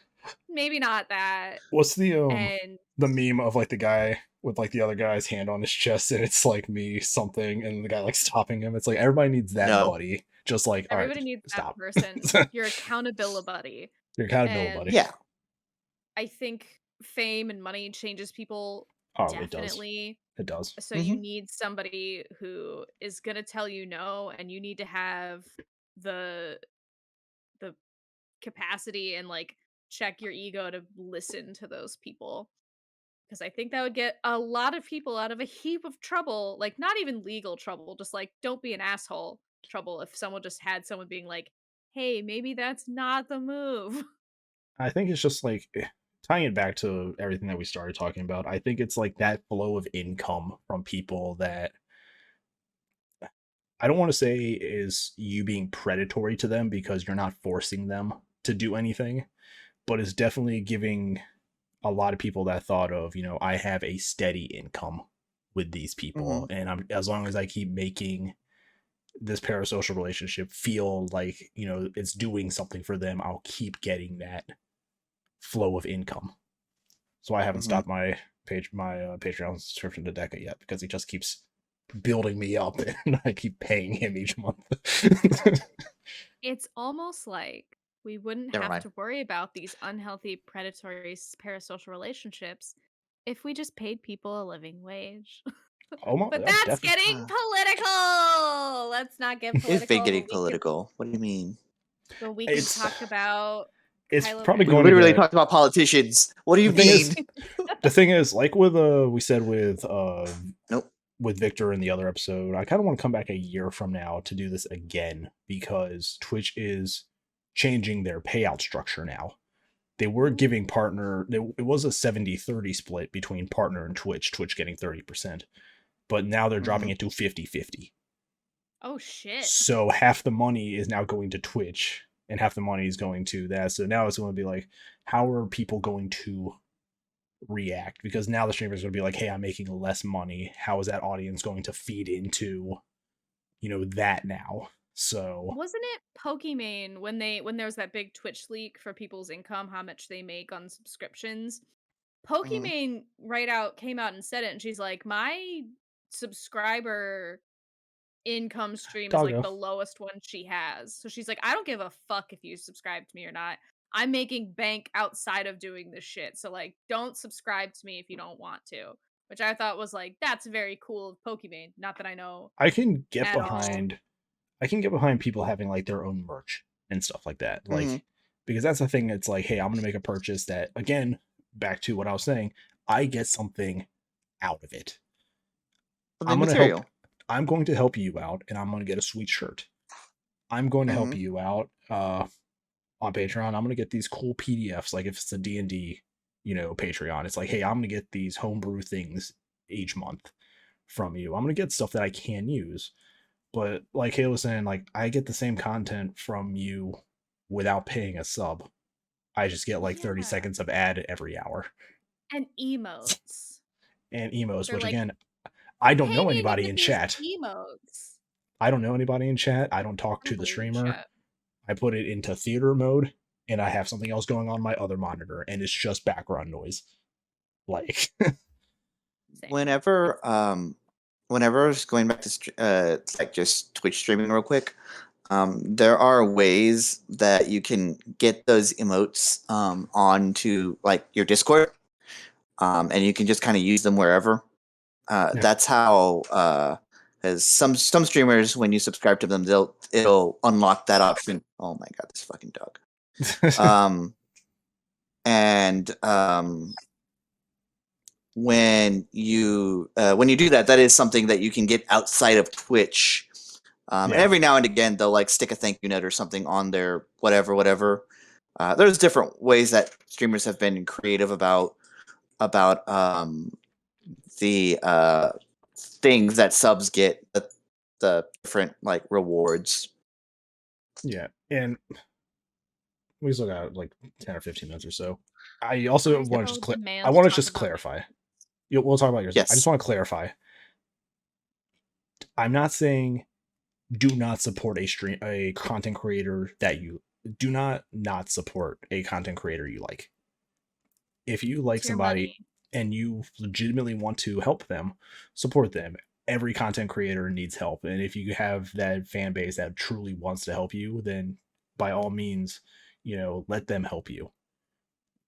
S3: Maybe not that.
S2: What's
S3: And
S2: the meme of like the guy with like the other guy's hand on his chest and it's like me something and the guy like stopping him? It's like everybody needs that
S1: No.
S2: buddy. Just like, all right,
S3: everybody needs that
S2: stop.
S3: person. Your accountability buddy.
S2: Your accountability
S3: And
S2: buddy.
S1: Yeah.
S3: I think fame and money changes people
S2: Oh,
S3: definitely.
S2: it does.
S3: So you need somebody who is gonna tell you no, and you need to have the the capacity and like check your ego to listen to those people. Because I think that would get a lot of people out of a heap of trouble, like not even legal trouble, just like don't be an asshole trouble if someone just had someone being like, hey, maybe that's not the move.
S2: I think it's just like tying it back to everything that we started talking about. I think it's like that flow of income from people that I don't want to say is you being predatory to them because you're not forcing them to do anything, but it's definitely giving a lot of people that thought of, I have a steady income with these people, and as long as I keep making this parasocial relationship feel like, it's doing something for them, I'll keep getting that flow of income. So I haven't stopped my Patreon subscription to Deca yet because he just keeps building me up and I keep paying him each month.
S3: It's almost like we wouldn't
S1: Never
S3: have
S1: mind.
S3: to worry about these unhealthy predatory parasocial relationships if we just paid people a living wage. But that's getting political. Let's not get
S1: It's been
S3: political.
S1: getting political. What do you mean?
S3: But we can talk about
S2: it's
S3: Kylo
S2: probably
S3: Ren.
S1: We
S2: going to
S1: literally
S2: get,
S1: talked about politicians. What do you
S2: the thing
S1: mean?
S2: is, the thing is, like with we said with
S1: Nope.
S2: with Victor in the other episode, I kind of want to come back a year from now to do this again because Twitch is changing their payout structure now. They were giving partner, it was a 70-30 split between partner and Twitch getting 30%, but now they're dropping it to 50-50.
S3: Oh shit.
S2: So half the money is now going to Twitch and half the money is going to that. So now it's going to be like, how are people going to react? Because now the streamer's going to be like, hey, I'm making less money. How is that audience going to feed into, that now? So
S3: wasn't it Pokimane when there was that big Twitch leak for people's income, how much they make on subscriptions? Pokimane came out and said it, and she's like, my subscriber income stream is like the lowest one she has. So she's like, I don't give a fuck if you subscribe to me or not. I'm making bank outside of doing this shit. So like, don't subscribe to me if you don't want to. Which I thought was like, that's very cool of Pokimane. Not that I know.
S2: I can get
S3: at all.
S2: behind people having like their own merch and stuff like that. Like, because that's the thing. It's like, hey, I'm going to make a purchase that, again, back to what I was saying, I get something out of it. I'm going to help you out, and I'm going to get a sweet shirt. I'm going to help you out on Patreon. I'm going to get these cool PDFs. Like if it's a D&D, Patreon, it's like, hey, I'm going to get these homebrew things each month from you. I'm going to get stuff that I can use. But like Hale was saying, like I get the same content from you without paying a sub. I just get like 30 seconds of ad every hour.
S3: And emotes.
S2: Which like, again, I don't know anybody in chat.
S3: Emotes.
S2: I don't know anybody in chat. I don't talk to the streamer. I put it into theater mode, and I have something else going on my other monitor, and it's just background noise. Like,
S1: whenever going back to like just Twitch streaming real quick, there are ways that you can get those emotes onto like your Discord, and you can just kind of use them wherever. That's how. As some streamers, when you subscribe to them, it'll unlock that option. Oh my god, this fucking dog. When you do that, that is something that you can get outside of Twitch. And every now and again, they'll like stick a thank you note or something on their whatever. There's different ways that streamers have been creative about the things that subs get, the different like rewards.
S2: Yeah, and we still got like 10 or 15 minutes or so. I also want to just clarify. We'll talk about yours. Yes. I just want to clarify. I'm not saying do not support a content creator that you do not support a content creator you like. If you like
S3: It's your
S2: somebody
S3: money.
S2: and you legitimately want to help them, support them. Every content creator needs help. And if you have that fan base that truly wants to help you, then by all means, let them help you.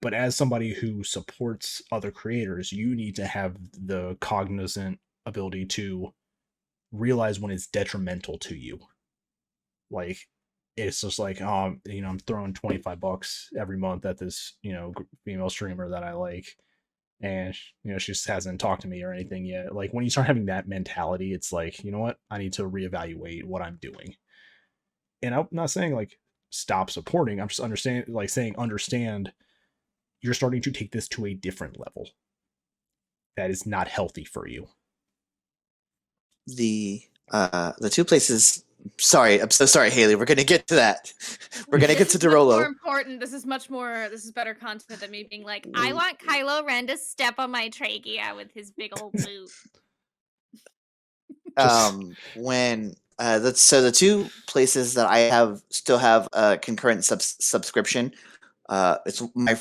S2: But as somebody who supports other creators, you need to have the cognizant ability to realize when it's detrimental to you. Like, it's just like, oh, I'm throwing $25 every month at this, female streamer that I like, and she just hasn't talked to me or anything yet. Like, when you start having that mentality, it's like, you know what, I need to reevaluate what I'm doing. And I'm not saying like stop supporting. I'm just understand you're starting to take this to a different level that is not healthy for you.
S1: The two places. Sorry, I'm so sorry, Haley. We're gonna get to that. We're gonna get to Derolo.
S3: More important. This is better content than me being like, I want Kylo Ren to step on my trachea with his big old boot.
S1: When so the two places that I still have a concurrent subscription. It's my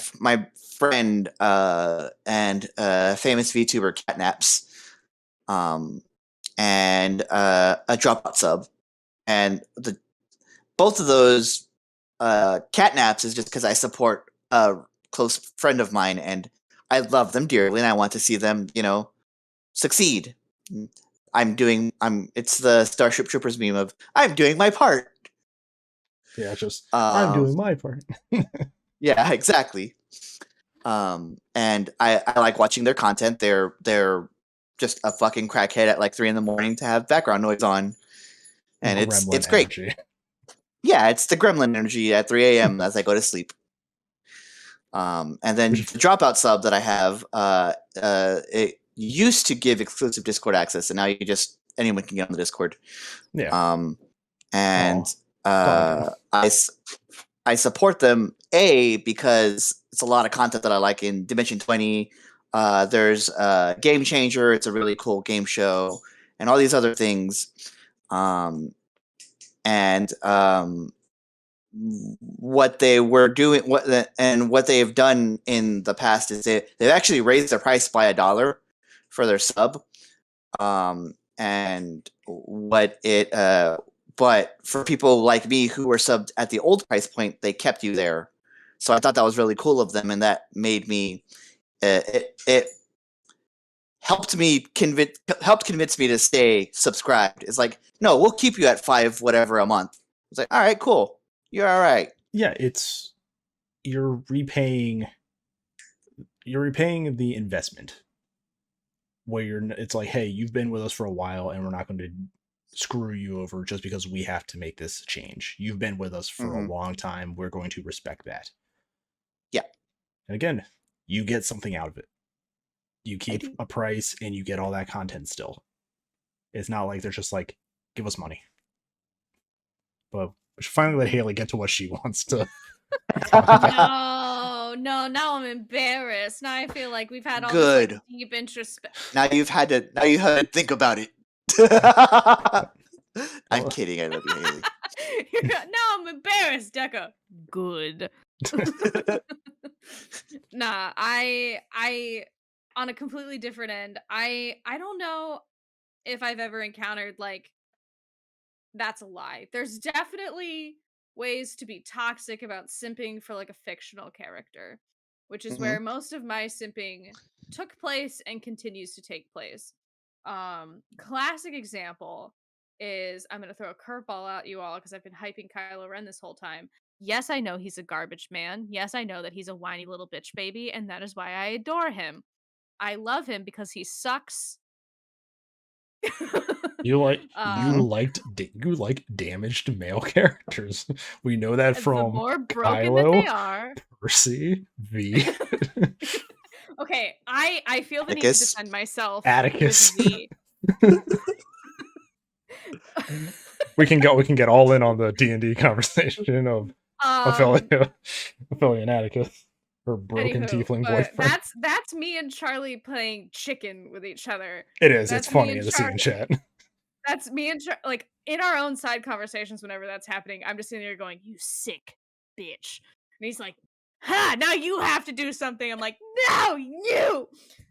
S1: friend and famous VTuber Catnaps, and a Dropout sub, and both of those Catnaps is just because I support a close friend of mine and I love them dearly and I want to see them, succeed. It's the Starship Troopers meme of I'm doing my part.
S2: Yeah, just I'm doing my part.
S1: Yeah, exactly. And I like watching their content. They're just a fucking crackhead at like 3 a.m. to have background noise on, and it's great.
S2: Energy.
S1: Yeah, it's the gremlin energy at 3 a.m. as I go to sleep. And then the Dropout sub that I have, it used to give exclusive Discord access, and now anyone can get on the Discord.
S2: Yeah.
S1: And I support them because it's a lot of content that I like in Dimension 20. There's Game Changer. It's a really cool game show, and all these other things. What they were doing, what they have done in the past is they've actually raised their price by $1 for their sub. But for people like me who were subbed at the old price point, they kept you there. So I thought that was really cool of them, and that made me it helped convince me to stay subscribed. It's like, no, we'll keep you at $5 whatever a month. It's like, all right, cool. You're all right.
S2: Yeah, you're repaying the investment. Where it's like, hey, you've been with us for a while, and we're not going to screw you over just because we have to make this change. You've been with us for a long time. We're going to respect that.
S1: Yeah.
S2: And again, you get something out of it. You keep a price, and you get all that content still. It's not like they're just like, give us money. But we should finally let Haley get to what she wants to talk about.
S3: No, now I'm embarrassed. Now I feel like we've had all
S1: Good.
S3: This deep introspection.
S1: Now you had to think about it. I'm kidding. I love you, Haley.
S3: Now I'm embarrassed, Deca. Good. Nah, I on a completely different end. I don't know if I've ever encountered like that's a lie. There's definitely ways to be toxic about simping for like a fictional character, which is where most of my simping took place and continues to take place. Classic example is, I'm gonna throw a curveball at you all because I've been hyping Kylo Ren this whole time. Yes, I know he's a garbage man. Yes, I know that he's a whiny little bitch baby, and that is why I adore him. I love him because he sucks.
S2: You like damaged male characters. We know that from
S3: the more broken
S2: Kylo,
S3: that they are.
S2: Percy, V.
S3: Okay, I feel the need to defend myself.
S2: Atticus.
S3: With V.
S2: we can get all in on the D&D conversation of Ophelia and Atticus, her broken tiefling boyfriend.
S3: That's me and Charlie playing chicken with each other.
S2: It is. It's funny in the scene chat.
S3: That's me and like in our own side conversations. Whenever that's happening, I'm just sitting there going, "You sick bitch. And he's like, ha, now you have to do something. I'm like, no, you.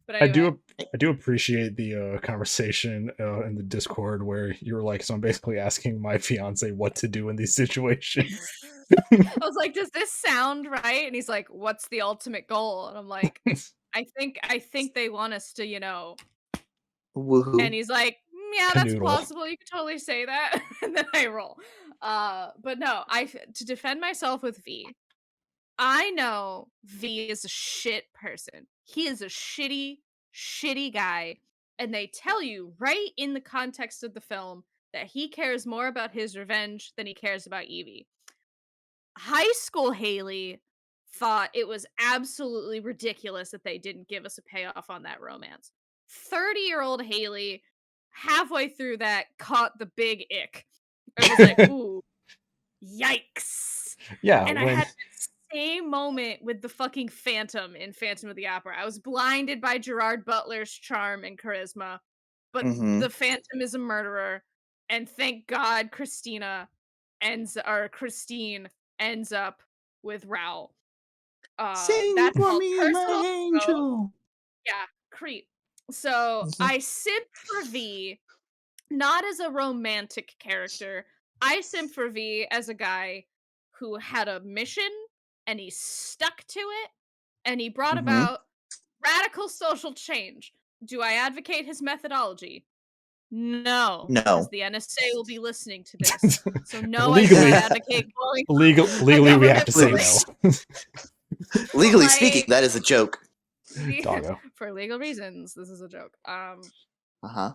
S3: But anyway.
S2: I do appreciate the conversation in the Discord where you were like, so I'm basically asking my fiance what to do in these situations.
S3: I was like, does this sound right? And he's like, what's the ultimate goal? And I'm like, I think they want us to,
S1: Woohoo.
S3: And he's like, yeah, that's
S2: Canoodle.
S3: plausible. You could totally say that. And then I roll. But no, to defend myself with V, I know V is a shit person. He is a shitty, shitty guy. And they tell you right in the context of the film that he cares more about his revenge than he cares about Evie. High school Haley thought it was absolutely ridiculous that they didn't give us a payoff on that romance. 30-year-old Haley, halfway through that, caught the big ick. It was like, ooh, yikes.
S2: Yeah,
S3: and I had the same moment with the fucking Phantom in Phantom of the Opera. I was blinded by Gerard Butler's charm and charisma, but the Phantom is a murderer, and thank God Christine ends up with Raoul.
S1: Sing
S3: That's
S1: for
S3: called
S1: me,
S3: personal
S1: my angel.
S3: Yeah, creep. So I simp for V, not as a romantic character. I simp for V as a guy who had a mission and he stuck to it and he brought about radical social change. Do I advocate his methodology? No, because the NSA will be listening to this. So no,
S2: legally,
S3: I don't advocate going
S2: legally we have to say no.
S1: Legally speaking, that is a joke.
S2: Doggo.
S3: For legal reasons, this is a joke.
S1: Uh-huh.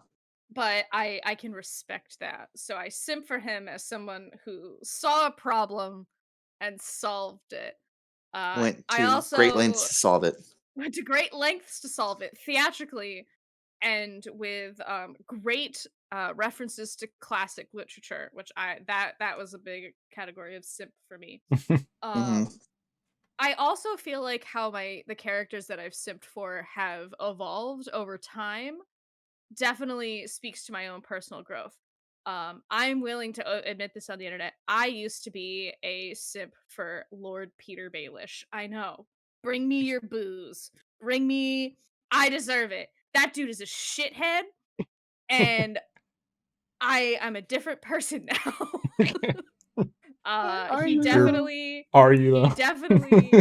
S3: But I can respect that. So I simp for him as someone who saw a problem and solved it.
S1: Went
S3: I
S1: to
S3: also
S1: great lengths to solve it.
S3: went to great lengths to solve it theatrically and with great references to classic literature, which that was a big category of simp for me. I also feel like how the characters that I've simped for have evolved over time definitely speaks to my own personal growth. I'm willing to admit this on the internet. I used to be a simp for Lord Peter Baelish. I know. Bring me your booze. Bring me. I deserve it. That dude is a shithead, and I'm a different person now. He definitely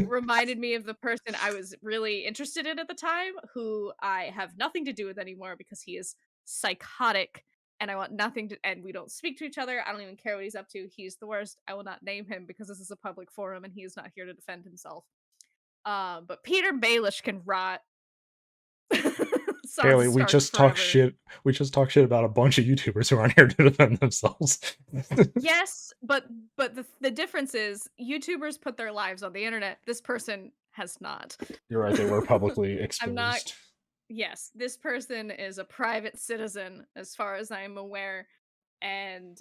S3: reminded me of the person I was really interested in at the time, who I have nothing to do with anymore because he is psychotic and I want nothing to, and we don't speak to each other. I don't even care what he's up to. He's the worst. I will not name him because this is a public forum and he is not here to defend himself. But Peter Baelish can rot.
S2: Haley, we just talk shit. We just talk shit about a bunch of YouTubers who aren't here to defend themselves.
S3: Yes, but the difference is YouTubers put their lives on the internet. This person has not.
S2: You're right; they were publicly exposed.
S3: I'm not. Yes, this person is a private citizen, as far as I'm aware, and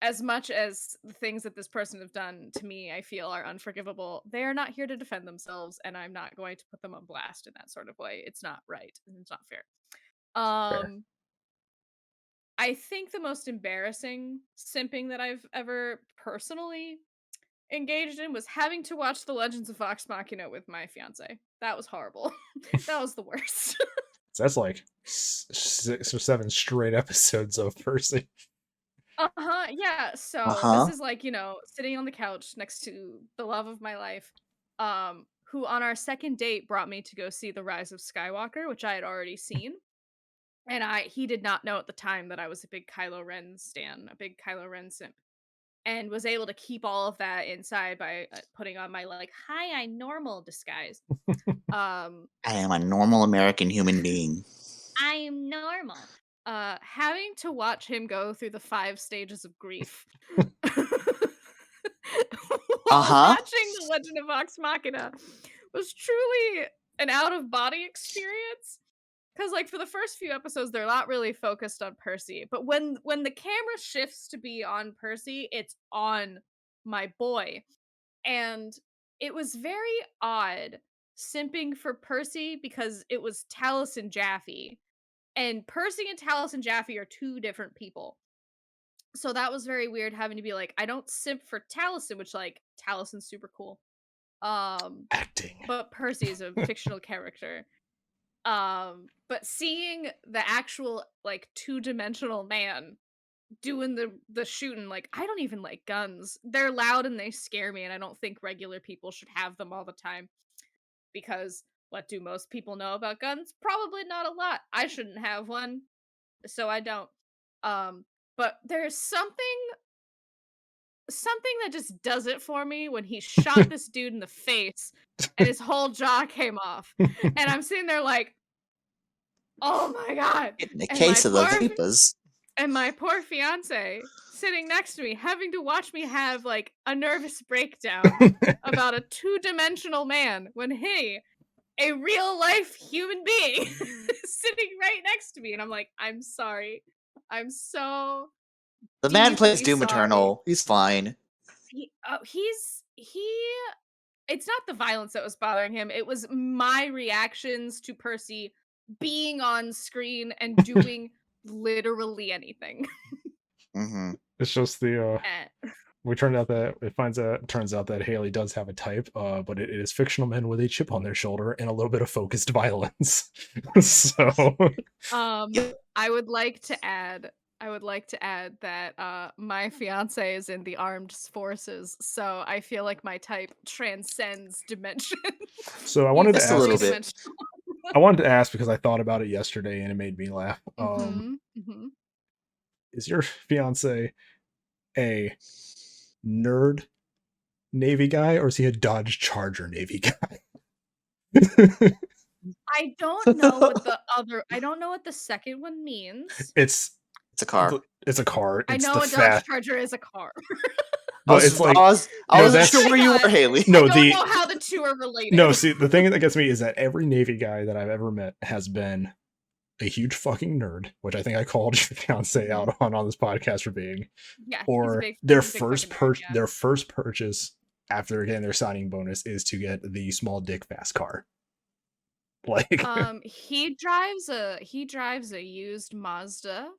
S3: as much as the things that this person have done to me, I feel are unforgivable. They are not here to defend themselves, and I'm not going to put them on blast in that sort of way. It's not right, and it's not fair.
S2: Fair.
S3: I think the most embarrassing simping that I've ever personally engaged in was having to watch The Legends of Vox Machina with my fiance. That was horrible. That was the worst.
S2: That's like 6 or 7 straight episodes of Percy.
S3: Yeah. So this is like, sitting on the couch next to the love of my life, who on our second date brought me to go see The Rise of Skywalker, which I had already seen. And he did not know at the time that I was a big Kylo Ren stan, a big Kylo Ren simp, and was able to keep all of that inside by putting on my hi, I'm normal disguise.
S1: I am a normal American human being.
S3: I am normal. Having to watch him go through the 5 stages of grief. Watching The Legend of Vox Machina was truly an out-of-body experience. Because, for the first few episodes, they're not really focused on Percy. But when the camera shifts to be on Percy, it's on my boy. And it was very odd simping for Percy because it was Taliesin Jaffe. And Percy and Taliesin Jaffe are 2 different people. So that was very weird having to be I don't simp for Taliesin, which, Talison's super cool.
S2: Acting.
S3: But Percy is a fictional character. But seeing the actual like 2-dimensional man doing the shooting, like, I don't even like guns. They're loud and they scare me, and I don't think regular people should have them all the time. Because what do most people know about guns? Probably not a lot. I shouldn't have one, so I don't. But there's something that just does it for me when he shot this dude in the face and his whole jaw came off. And I'm sitting there like, oh my god.
S1: In a
S3: And
S1: case of the Vapors.
S3: And my poor fiance sitting next to me having to watch me have like a nervous breakdown about a 2-dimensional man when he, a real life human being, is sitting right next to me. And I'm like, I'm sorry. I'm so
S1: The man plays
S3: deeply
S1: Doom
S3: sorry.
S1: Eternal. He's fine.
S3: It's not the violence that was bothering him. It was my reactions to Percy being on screen and doing literally anything.
S1: Mm-hmm.
S2: It's just the turns out that Haley does have a type, but it is fictional men with a chip on their shoulder and a little bit of focused violence. So
S3: I would like to add that my fiance is in the armed forces, so I feel like my type transcends dimension.
S2: So I wanted to
S1: Just a
S2: ask
S1: little bit.
S2: I wanted to ask because I thought about it yesterday and it made me laugh. Is your fiance a nerd Navy guy, or is he a Dodge Charger Navy guy?
S3: I don't know what the second one means.
S2: It's
S1: a car.
S2: It's a car.
S3: I
S2: It's
S3: know a Dodge Charger is a car.
S2: But it's like
S1: I wasn't sure where you were, Haley.
S2: No,
S3: I don't know how the two are related.
S2: No, see, the thing that gets me is that every Navy guy that I've ever met has been a huge fucking nerd, which I think I called your fiance out on this podcast for being.
S3: Yeah,
S2: or their first purchase after getting their signing bonus is to get the small dick fast car. Like
S3: he drives a used Mazda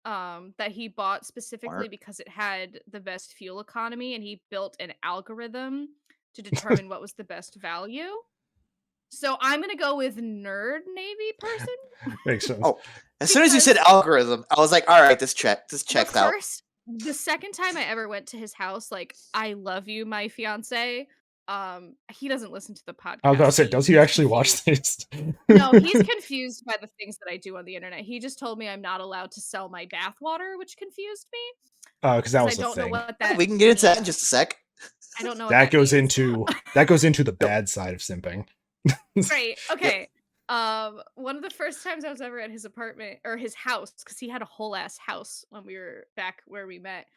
S3: that he bought specifically because it had the best fuel economy, and he built an algorithm to determine what was the best value. So I'm gonna go with nerd Navy person.
S2: Makes sense.
S1: Oh, as soon as you said algorithm, I was like, all right, this checks out.
S3: The second time I ever went to his house, like, I love you, my fiance. He doesn't listen to the podcast.
S2: I was about to say, does he actually watch this?
S3: No, he's confused by the things that I do on the internet. He just told me I'm not allowed to sell my bathwater, which confused me.
S2: Because that was the thing.
S3: I don't know what that
S1: we can get into that in just a sec.
S3: I don't know what
S2: that goes into the bad side of simping.
S3: Right. Okay. One of the first times I was ever at his apartment or his house, because he had a whole ass house when we were back where we met.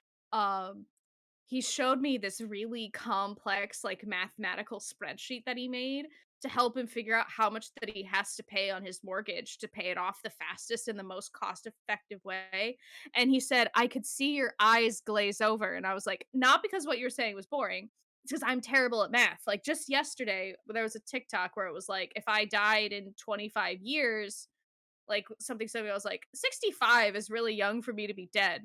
S3: He showed me this really complex, like, mathematical spreadsheet that he made to help him figure out how much that he has to pay on his mortgage to pay it off the fastest and the most cost-effective way. And he said, I could see your eyes glaze over. And I was like, not because what you're saying was boring. It's because I'm terrible at math. Like, just yesterday, there was a TikTok where it was like, if I died in 25 years, like, something I was like, 65 is really young for me to be dead.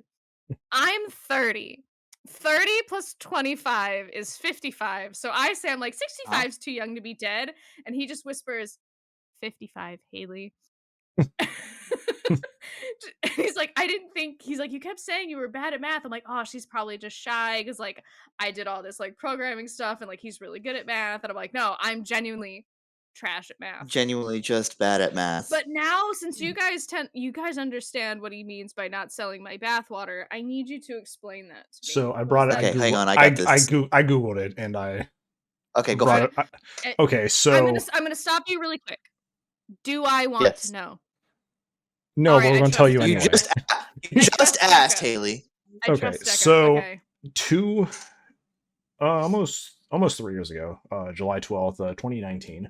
S3: I'm 30. 30 plus 25 is 55. So I say, I'm like, 65 is too young to be dead. And he just whispers, 55, Haley. He's like, I didn't think, he's like, you kept saying you were bad at math. I'm like, oh, she's probably just shy because, like, I did all this, like, programming stuff and, like, he's really good at math. And I'm like, no, I'm genuinely trash at math.
S1: Genuinely just bad at math.
S3: But now, since you guys understand what he means by not selling my bathwater, I need you to explain that to me.
S2: So I brought it.
S1: Okay, hang on. I got this.
S2: I googled it and I.
S1: Okay, go ahead.
S2: Okay, so
S3: I'm gonna stop you really quick. Do I want to know?
S2: No, right, we're going to tell you anyway.
S1: You just asked, Haley.
S2: Okay, so almost 3 years ago, July 12th, 2019,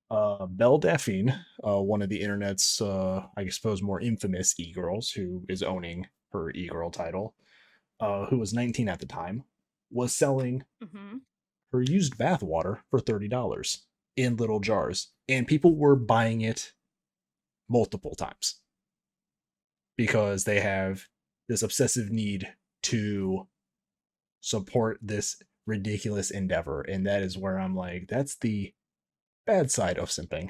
S2: Belle Delphine, one of the internet's, I suppose, more infamous e-girls, who is owning her e-girl title, who was 19 at the time, was selling her used bathwater for $30 in little jars, and people were buying it multiple times because they have this obsessive need to support this ridiculous endeavor, and that is where I'm like, that's the bad side of simping.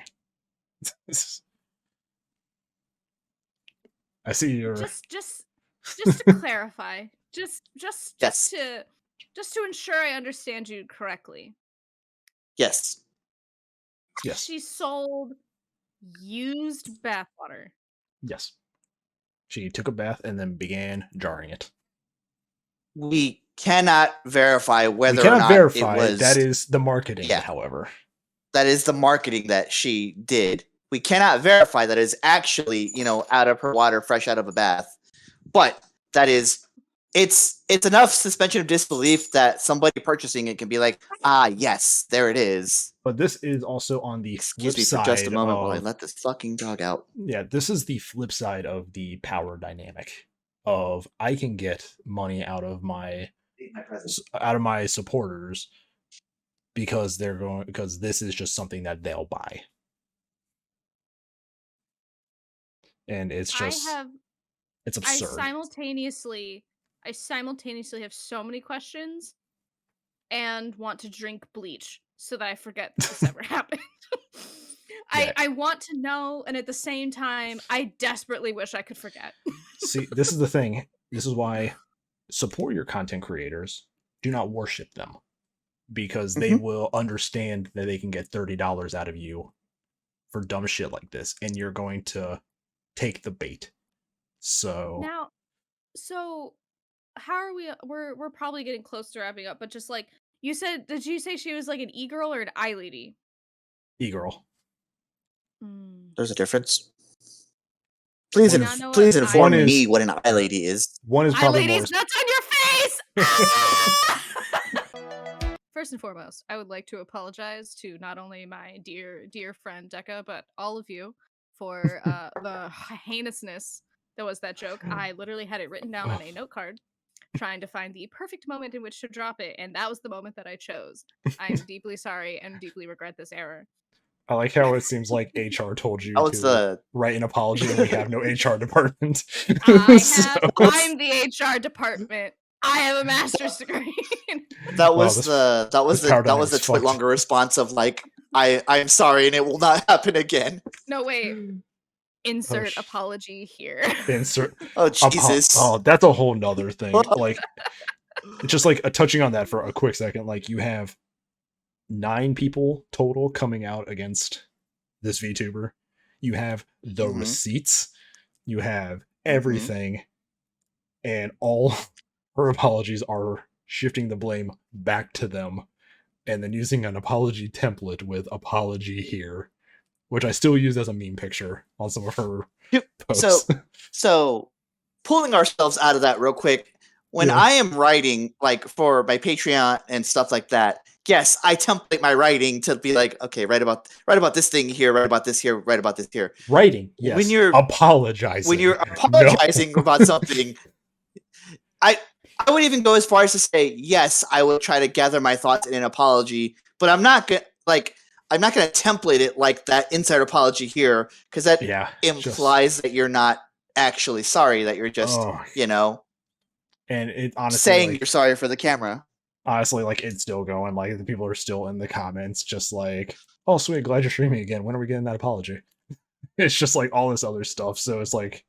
S2: I see your
S3: just to clarify,
S1: Yes.
S3: to ensure I understand you correctly.
S1: Yes.
S2: yes,
S3: She sold used bathwater.
S2: yes. She took a bath and then began jarring it.
S1: We cannot verify
S2: We
S1: whether or
S2: cannot
S1: not
S2: verify.
S1: it was.
S2: That is the marketing,
S1: Yeah.
S2: however.
S1: That is the marketing that she did. We cannot verify that is actually, out of her water, fresh out of a bath. But that is, it's enough suspension of disbelief that somebody purchasing it can be like, yes, there it is.
S2: But this is also on the
S1: Excuse
S2: flip
S1: me for
S2: side
S1: just a moment while I
S2: of,
S1: let this fucking dog out.
S2: yeah, this is the flip side of the power dynamic of I can get money out of my supporters because this is just something that they'll buy. And it's just it's absurd.
S3: I simultaneously have so many questions and want to drink bleach so that I forget this ever happened.
S2: Yeah.
S3: I want to know, and at the same time, I desperately wish I could forget.
S2: See, this is the thing. This is why support your content creators. Do not worship them, because they will understand that they can get $30 out of you for dumb shit like this, and you're going to take the bait. So
S3: how are we? We're probably getting close to wrapping up, but just like you said, did you say she was like an e-girl or an i-lady?
S2: E-girl.
S1: There's a difference. Please inform
S2: one
S1: me what an i-lady is.
S2: One is probably more.
S3: Nuts on your face! First and foremost, I would like to apologize to not only my dear friend Deca, but all of you for the heinousness that was that joke. I literally had it written down on a note card, trying to find the perfect moment in which to drop it, and that was the moment that I chose. I am deeply sorry and deeply regret this error.
S2: I like how it seems like HR told you
S1: to
S2: write an apology and we have no HR department.
S3: I'm the HR department. I have a master's degree.
S1: That was the tweet longer response of like, I'm sorry and it will not happen again.
S3: No, wait. Insert apology here.
S2: Insert.
S1: Oh, Jesus.
S2: That's a whole nother thing. Like, just like touching on that for a quick second, like you have 9 people total coming out against this VTuber. You have the receipts. You have everything. And all her apologies are shifting the blame back to them and then using an apology template with apology here, which I still use as a meme picture on some of her posts.
S1: So pulling ourselves out of that real quick, when I am writing like for my Patreon and stuff like that, yes, I template my writing to be like, okay, write about this thing here, write about this here, write about this here.
S2: Writing, yes. When you're
S1: apologizing about something, I would even go as far as to say, yes, I would try to gather my thoughts in an apology, but I'm not gonna template it like that inside apology here, because that implies that you're not actually sorry, that you're just,
S2: and it honestly
S1: saying you're sorry for the camera.
S2: Honestly, like, it's still going. Like, the people are still in the comments, just like, "Oh, sweet, glad you're streaming again. When are we getting that apology?" It's just like all this other stuff. So it's like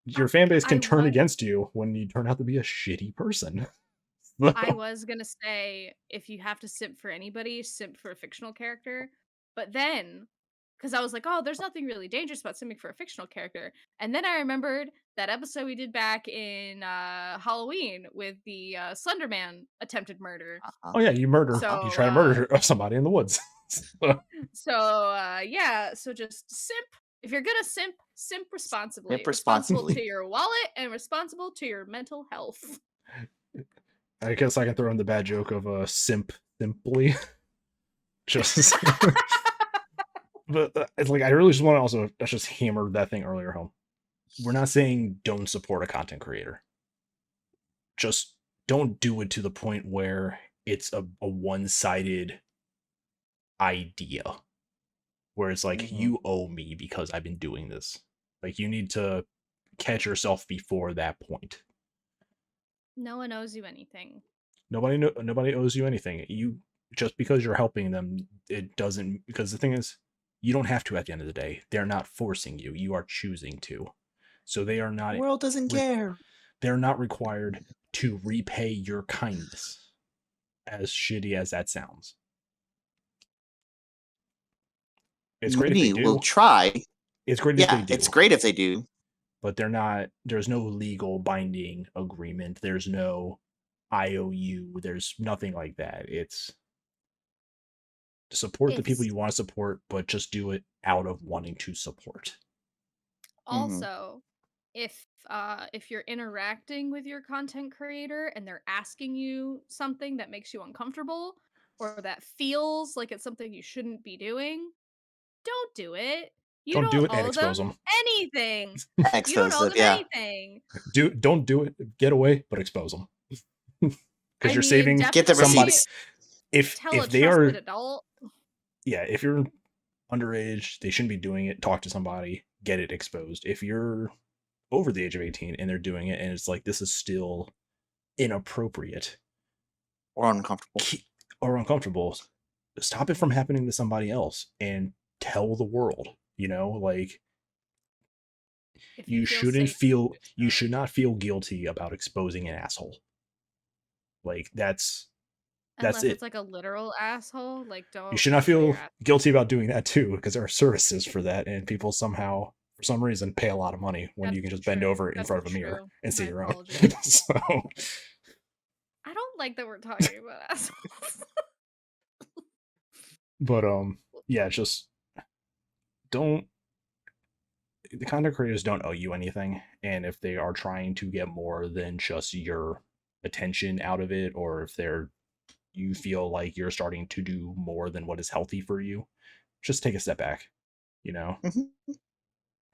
S2: your fan base can turn against you when you turn out to be a shitty person.
S3: I was gonna say, if you have to simp for anybody, simp for a fictional character. But then, because I was like, oh, there's nothing really dangerous about simping for a fictional character. And then I remembered that episode we did back in Halloween with the Slenderman attempted murder.
S2: Oh yeah, you try to murder somebody in the woods.
S3: So just simp. If you're gonna simp responsibly. Responsible to your wallet and responsible to your mental health.
S2: I guess I can throw in the bad joke of simply. Just but it's like I really just want to also just hammer that thing earlier home. We're not saying don't support a content creator. Just don't do it to the point where it's a one-sided idea. Where it's like, you owe me because I've been doing this. Like, you need to catch yourself before that point.
S3: No one owes you anything.
S2: Nobody owes you anything. You just because you're helping them, it doesn't. Because the thing is, you don't have to at the end of the day. They're not forcing you. You are choosing to. So they are not.
S1: The world doesn't care.
S2: They're not required to repay your kindness. As shitty as that sounds. It's great if they do.
S1: Will try.
S2: It's great if they do.
S1: It's great if they do.
S2: But they're not. There's no legal binding agreement. There's no IOU. There's nothing like that. It's to support the people you want to support, but just do it out of wanting to support.
S3: Also, if you're interacting with your content creator and they're asking you something that makes you uncomfortable or that feels like it's something you shouldn't be doing, don't do it. You don't do it and expose them anything. You don't owe them anything.
S2: Don't do it. Get away, but expose them. Because you're saving
S1: get the
S2: somebody.
S1: Receipts.
S2: If they are
S3: adult.
S2: Yeah, if you're underage, they shouldn't be doing it. Talk to somebody, get it exposed. If you're over the age of 18 and they're doing it and it's like this is still inappropriate
S1: or uncomfortable,
S2: stop it from happening to somebody else and tell the world, like you should not feel guilty about exposing an asshole. Like that's
S3: Unless
S2: it.
S3: It's like a literal asshole. Like don't.
S2: You should not feel guilty about doing that too, because there are services for that, and people somehow, for some reason, pay a lot of money when you can just bend over in front of a mirror and see your own. So
S3: I don't like that we're talking about assholes.
S2: But yeah, just don't. The content creators don't owe you anything, and if they are trying to get more than just your attention out of it, or if you feel like you're starting to do more than what is healthy for you, just take a step back.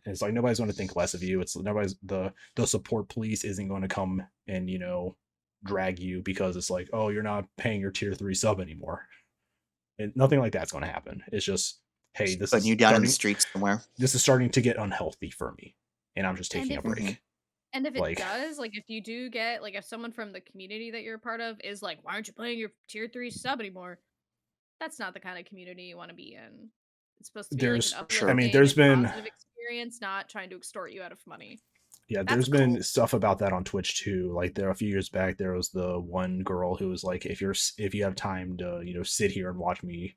S2: It's like nobody's going to think less of you. It's nobody's the support police isn't going to come and drag you because it's like, oh, you're not paying your tier 3 sub anymore. And nothing like that's going to happen. It's just, hey, this is
S1: you down in the streets somewhere.
S2: This is starting to get unhealthy for me, and I'm just taking a break.
S3: And if it does, like if you do get like if someone from the community that you're a part of is like, why aren't you playing your tier 3 sub anymore? That's not the kind of community you want to be in. It's supposed to be like an uplifting,
S2: there's been
S3: positive experience, not trying to extort you out of money.
S2: Yeah, there's been stuff about that on Twitch too. Like a few years back, there was the one girl who was like, if you have time to sit here and watch me,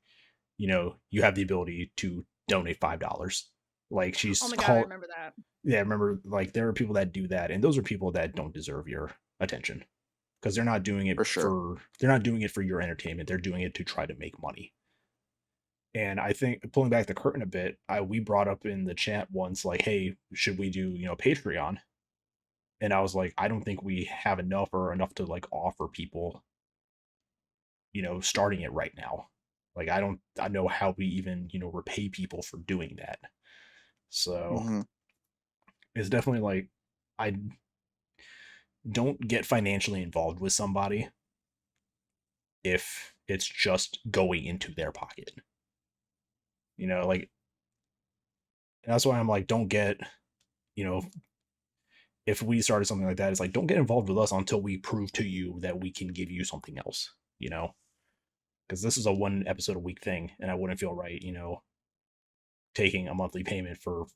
S2: you have the ability to donate $5. Like she's
S3: oh my God, I remember that.
S2: Yeah, I remember like there are people that do that, and those are people that don't deserve your attention because they're not doing it they're not doing it for your entertainment. They're doing it to try to make money. And I think pulling back the curtain a bit, we brought up in the chat once, like, hey, should we do, Patreon? And I was like, I don't think we have enough to like offer people, starting it right now. Like, I know how we even, repay people for doing that. So it's definitely like, I don't get financially involved with somebody if it's just going into their pocket. Like, that's why I'm like, don't get, if we started something like that, it's like, don't get involved with us until we prove to you that we can give you something else, because this is a 1 episode a week thing, and I wouldn't feel right, taking a monthly payment for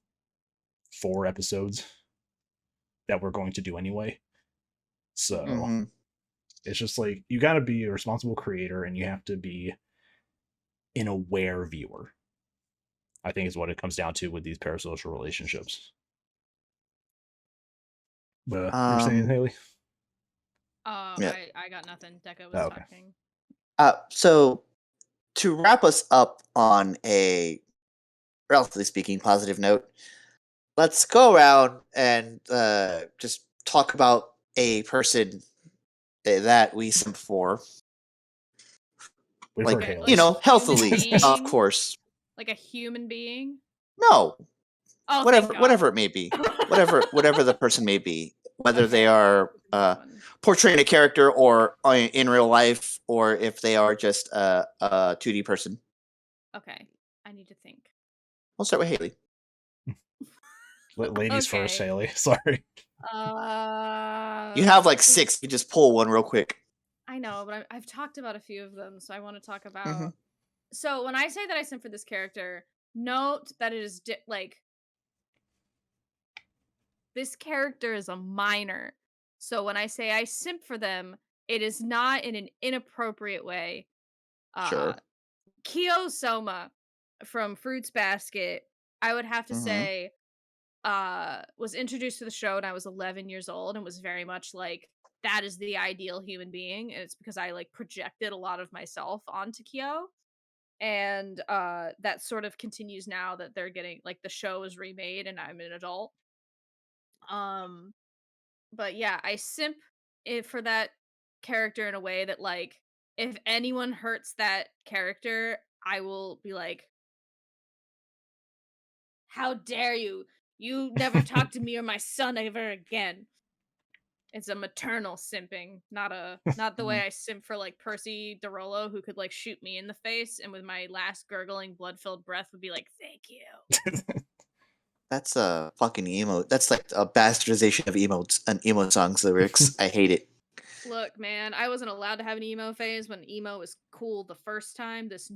S2: 4 episodes that we're going to do anyway. So it's just like, you got to be a responsible creator, and you have to be an aware viewer, I think is what it comes down to with these parasocial relationships. But you're saying, Haley?
S3: Yeah. I got nothing. Deca was talking.
S1: So to wrap us up on a relatively speaking positive note, let's go around and just talk about a person that we simp for. Like, healthily, of course.
S3: Like a human being?
S1: No.
S3: Oh,
S1: whatever it may be. whatever the person may be. Whether they are portraying a character or in real life, or if they are just a 2D person.
S3: Okay. I need to think.
S1: We'll start with Haley.
S2: Ladies first, Haley. Sorry.
S1: You have like 6. You just pull one real quick.
S3: I know, but I've talked about a few of them, so I want to talk about.
S1: Mm-hmm.
S3: So when I say that I simp for this character, note that it is like this character is a minor. So when I say I simp for them, it is not in an inappropriate way.
S1: Sure.
S3: Kyo Soma from Fruits Basket, I would have to
S1: Mm-hmm.
S3: say, was introduced to the show when I was 11 years old and was very much like, that is the ideal human being. And it's because I like projected a lot of myself onto Kyo. And that sort of continues now that they're getting like the show is remade and I'm an adult. Um but yeah, I simp it for that character in a way that like if anyone hurts that character, I will be like, how dare you? You never talk to me or my son ever again. It's a maternal simping, not the way I simp for like Percy DeRollo, who could like shoot me in the face and with my last gurgling blood-filled breath would be like, "Thank you."
S1: That's a fucking emo. That's like a bastardization of emotes and emo songs lyrics. I hate it.
S3: Look, man, I wasn't allowed to have an emo phase when emo was cool the first time. This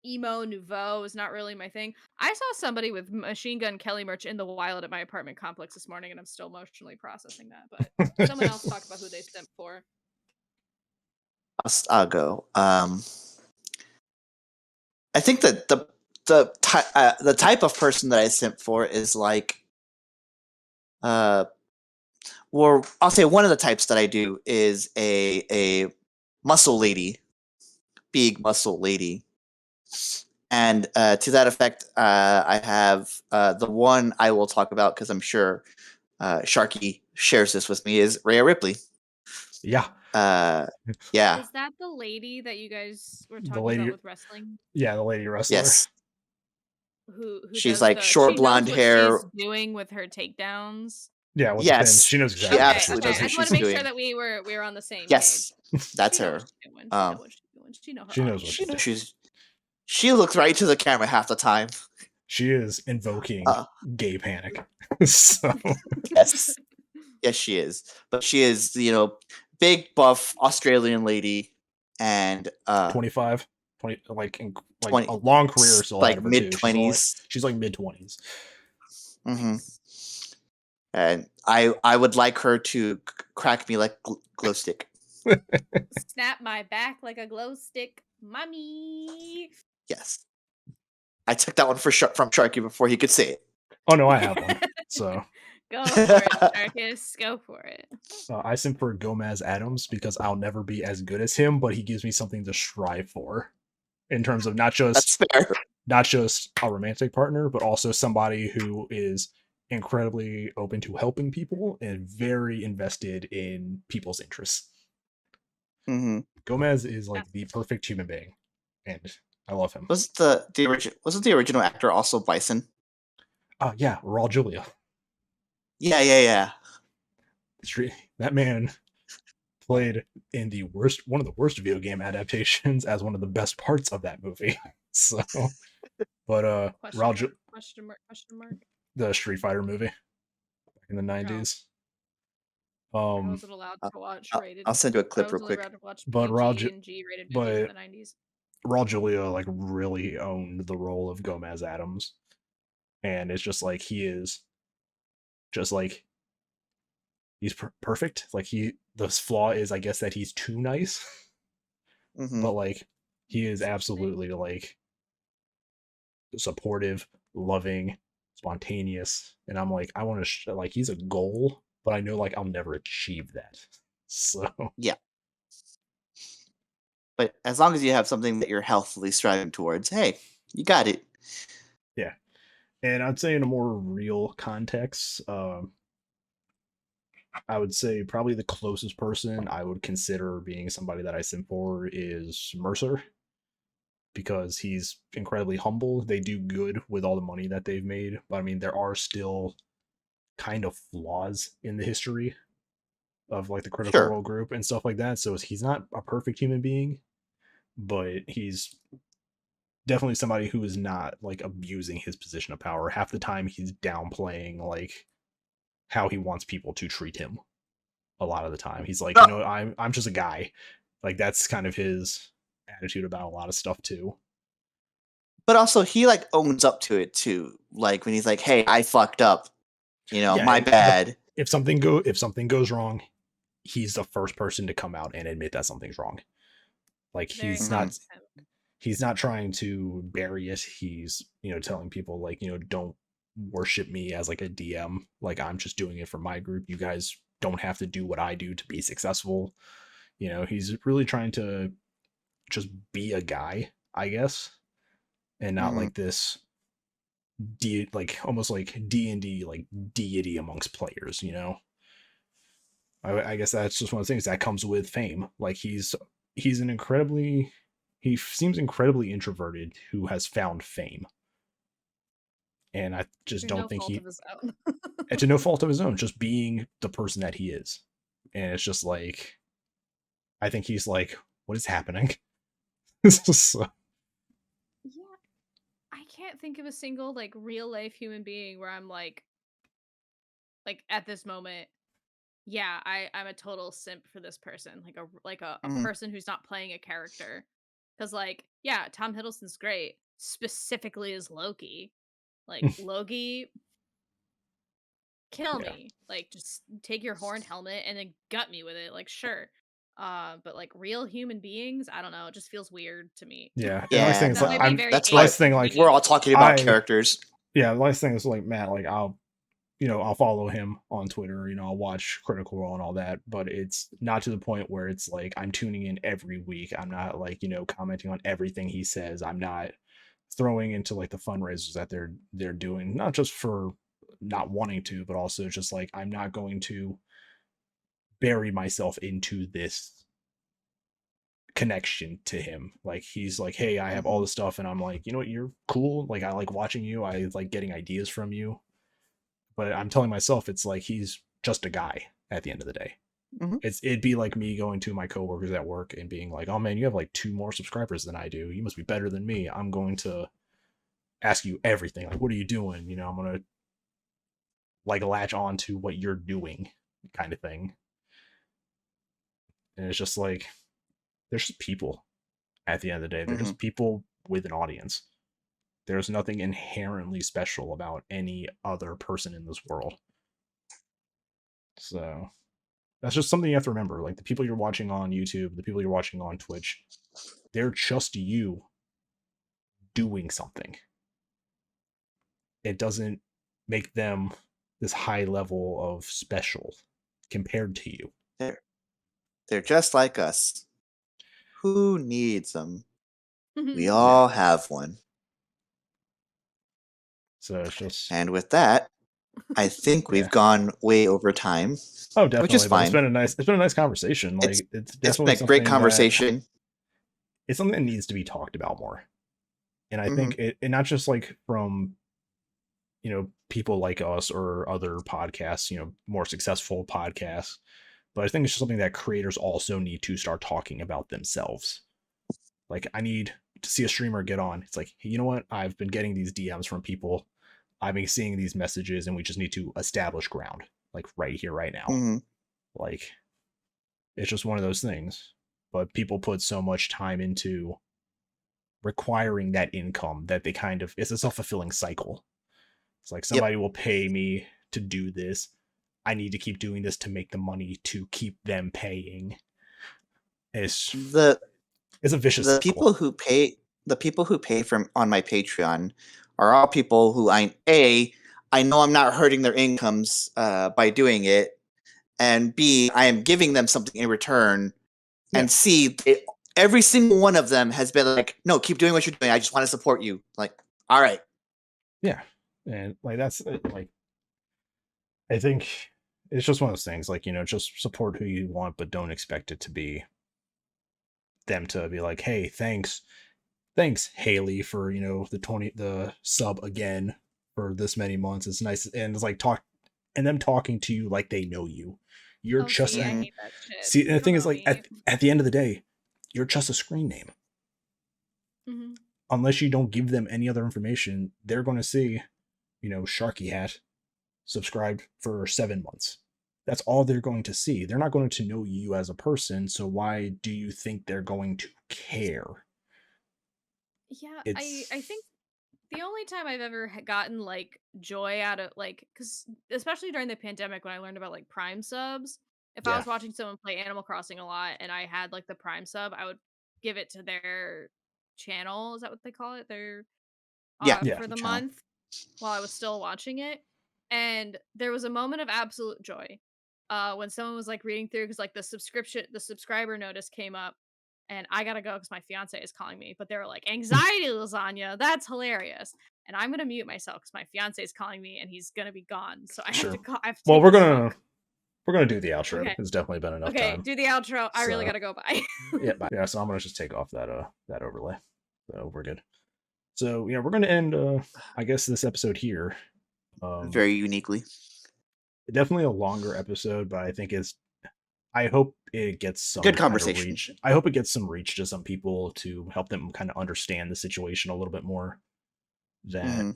S3: emo nouveau is not really my thing. I saw somebody with Machine Gun Kelly merch in the wild at my apartment complex this morning, and I'm still emotionally processing that. But someone else talk about who they simp for.
S1: I'll go. I think that the type of person that I simp for is like, or I'll say one of the types that I do is a muscle lady, big muscle lady, and to that effect, I have the one I will talk about because I'm sure Sharky shares this with me is Rhea Ripley.
S2: Yeah.
S1: Yeah.
S3: Is that the lady that you guys were
S2: The
S3: talking
S2: lady-
S3: about with wrestling?
S2: Yeah, the lady wrestler.
S1: Yes.
S3: Who
S1: She's
S3: does
S1: like
S3: the,
S1: short
S3: she
S1: blonde
S3: knows what
S1: hair.
S3: she's doing with her takedowns?
S2: Yeah, with the pins.
S1: Yes.
S2: She knows
S1: She
S2: exactly what
S1: absolutely
S2: she's
S1: knows
S3: I
S1: what
S3: just want
S1: she's
S3: to make
S1: doing.
S3: sure that we were on the same
S1: Yes.
S3: page.
S1: That's
S3: She knows
S1: her.
S3: what she's doing. She knows what she's doing. She know her
S2: She knows
S3: audience.
S2: what
S1: She knows she looks right to the camera half the time.
S2: She is invoking gay panic. So
S1: Yes. Yes, she is. But she is, big buff Australian lady and
S2: 25, 20, like
S1: 20,
S2: a long career still ahead
S1: like
S2: of her
S1: mid
S2: too.
S1: 20s.
S2: She's like mid 20s.
S1: Mm-hmm.
S3: Nice.
S1: And I would like her to crack me like glow stick.
S3: Snap my back like a glow stick, mommy.
S1: Yes. I took that one from Sharky before he could say it.
S2: Oh no, I have one. So
S3: go for it, Sharkus. Go for it.
S2: I simp for Gomez Adams because I'll never be as good as him, but he gives me something to strive for in terms of not
S1: That's
S2: just
S1: fair.
S2: a romantic partner, but also somebody who is incredibly open to helping people and very invested in people's interests.
S1: Mm-hmm.
S2: Gomez is like the perfect human being, and I love him.
S1: Wasn't the original actor also Bison?
S2: Yeah, Raul Julia.
S1: Yeah.
S2: That man played in one of the worst video game adaptations as one of the best parts of that movie. So, but
S3: question mark.
S2: The Street Fighter movie back in the 90s.
S3: I wasn't allowed to watch rated.
S1: I'll send you a clip real quick.
S2: But
S3: PG and G rated movies in the 90s.
S2: Raul Julia like really owned the role of Gomez Adams, and it's just like he is, just like he's perfect. Like the flaw is, I guess, that he's too nice, but like he is absolutely like supportive, loving, spontaneous, and I'm like, I want to like he's a goal, but I know like I'll never achieve that. So
S1: yeah. But as long as you have something that you're healthily striving towards, hey, you got it.
S2: Yeah. And I'd say in a more real context, I would say probably the closest person I would consider being somebody that I simp for is Mercer, because he's incredibly humble. They do good with all the money that they've made, but I mean, there are still kind of flaws in the history of like the Critical Role group and stuff like that. So he's not a perfect human being, but he's definitely somebody who is not like abusing his position of power. Half the time he's downplaying like how he wants people to treat him. A lot of the time he's like, I'm just a guy, Like that's kind of his attitude about a lot of stuff too.
S1: But also, he like owns up to it too. Like when he's like, "Hey, I fucked up.
S2: Yeah,
S1: My bad."
S2: if something goes wrong, he's the first person to come out and admit that something's wrong. Like
S3: Very
S2: he's
S3: much
S2: not
S3: so.
S2: he's not trying to bury it. He's, telling people like, don't worship me as like a DM. Like I'm just doing it for my group. You guys don't have to do what I do to be successful. He's really trying to just be a guy, I guess, and not like this like almost like D&D like deity amongst players, I guess that's just one of the things that comes with fame. Like he's an incredibly he seems incredibly introverted who has found fame. And I just
S3: Through
S2: don't
S3: no
S2: think
S3: fault of his own.
S2: and to no fault of his own, just being the person that he is. And it's just like, I think he's like, what is happening? It's just so,
S3: Yeah, I can't think of a single like real life human being where I'm like at this moment, yeah, I'm a total simp for this person, like a person who's not playing a character. Because like, yeah, Tom Hiddleston's great, specifically as Loki. Like Loki, kill
S2: yeah.
S3: me. Like just take your horned helmet and then gut me with it. Like sure. But like real human beings, I don't know, it just feels weird to me.
S2: Yeah. And the nice
S1: Yeah,
S2: thing is
S3: That
S2: like,
S3: might be
S1: no,
S3: very
S1: that's
S2: the nice
S1: why
S2: thing, like,
S1: we're all talking about characters.
S2: the nice thing is like, Matt, like I'll follow him on Twitter, I'll watch Critical Role and all that, but it's not to the point where it's like I'm tuning in every week. I'm not like, commenting on everything he says. I'm not throwing into like the fundraisers that they're doing, not just for not wanting to, but also just like I'm not going to bury myself into this connection to him. Like he's like, hey, I have all this stuff, and I'm like, you know what, you're cool. Like I like watching you. I like getting ideas from you. But I'm telling myself it's like he's just a guy at the end of the day. It'd be like me going to my coworkers at work and being like, oh man, you have like 2 more subscribers than I do. You must be better than me. I'm going to ask you everything. Like, what are you doing? I'm gonna like latch on to what you're doing, kind of thing. And it's just like there's just people at the end of the day. They're just people with an audience. There's nothing inherently special about any other person in this world. So that's just something you have to remember. Like the people you're watching on YouTube, the people you're watching on Twitch, they're just you doing something. It doesn't make them this high level of special compared to you.
S1: They're just like us. Who needs them? We all have one.
S2: So it's just.
S1: And with that, I think we've gone way over time.
S2: Oh, definitely.
S1: Which is fine.
S2: It's been a nice conversation. Like it's definitely
S1: been a great conversation.
S2: It's something that needs to be talked about more. And I think it not just like from people like us or other podcasts, more successful podcasts, but I think it's just something that creators also need to start talking about themselves. Like I need to see a streamer get on. It's like, hey, you know what? I've been getting these DMs from people. I've been seeing these messages, and we just need to establish ground, like right here, right now. Like it's just one of those things. But people put so much time into requiring that income that they kind of, it's a self-fulfilling cycle. It's like somebody will pay me to do this. I need to keep doing this to make the money to keep them paying. It's a vicious cycle.
S1: The people who pay from on my Patreon are all people who I know I'm not hurting their incomes by doing it, and B, I am giving them something in return, and C, every single one of them has been like, no, keep doing what you're doing. I just want to support you. Like, all right.
S2: Yeah. And like, that's like, I think it's just one of those things, like, just support who you want, but don't expect it to be them to be like, hey, thanks Haley for, the sub again for this many months. It's nice. And it's like them talking to you like they know you. You're just,
S3: I hate that shit.
S2: See, and the thing is like, at the end of the day, you're just a screen name. Unless you don't give them any other information, they're going to see, SharkyHat subscribed for 7 months. that's all they're going to see. They're not going to know you as a person, so why do you think they're going to care?
S3: Yeah, I
S2: It's
S3: think the only time I've ever gotten like joy out of like, because especially during the pandemic when I learned about like Prime subs, if I
S2: yeah,
S3: was watching someone play Animal Crossing a lot and I had like the Prime sub, I would give it to their channel. Is that what they call it? Their
S1: Yeah,
S2: yeah,
S3: for the
S1: channel.
S3: month while I was still watching it. And there was a moment of absolute joy when someone was like reading through because like the subscriber notice came up, and I gotta go because my fiance is calling me. But they were like, "Anxiety lasagna, that's hilarious." And I'm gonna mute myself because my fiance is calling me and he's gonna be gone. So I have to
S2: sure.
S3: call. I have to
S2: Well,
S3: take this phone.
S2: we're gonna do the outro.
S3: Okay,
S2: It's definitely been enough
S3: okay,
S2: time.
S3: do the outro. I really
S2: So
S3: gotta go. Bye.
S2: yeah, yeah. So I'm gonna just take off that overlay. So we're good. So yeah, we're gonna end I guess this episode here.
S1: Very uniquely.
S2: Definitely a longer episode, but I hope it gets
S1: Good
S2: some kind of
S1: conversation.
S2: reach. I hope it gets some reach to some people to help them kind of understand the situation a little bit more. That
S1: Hmm.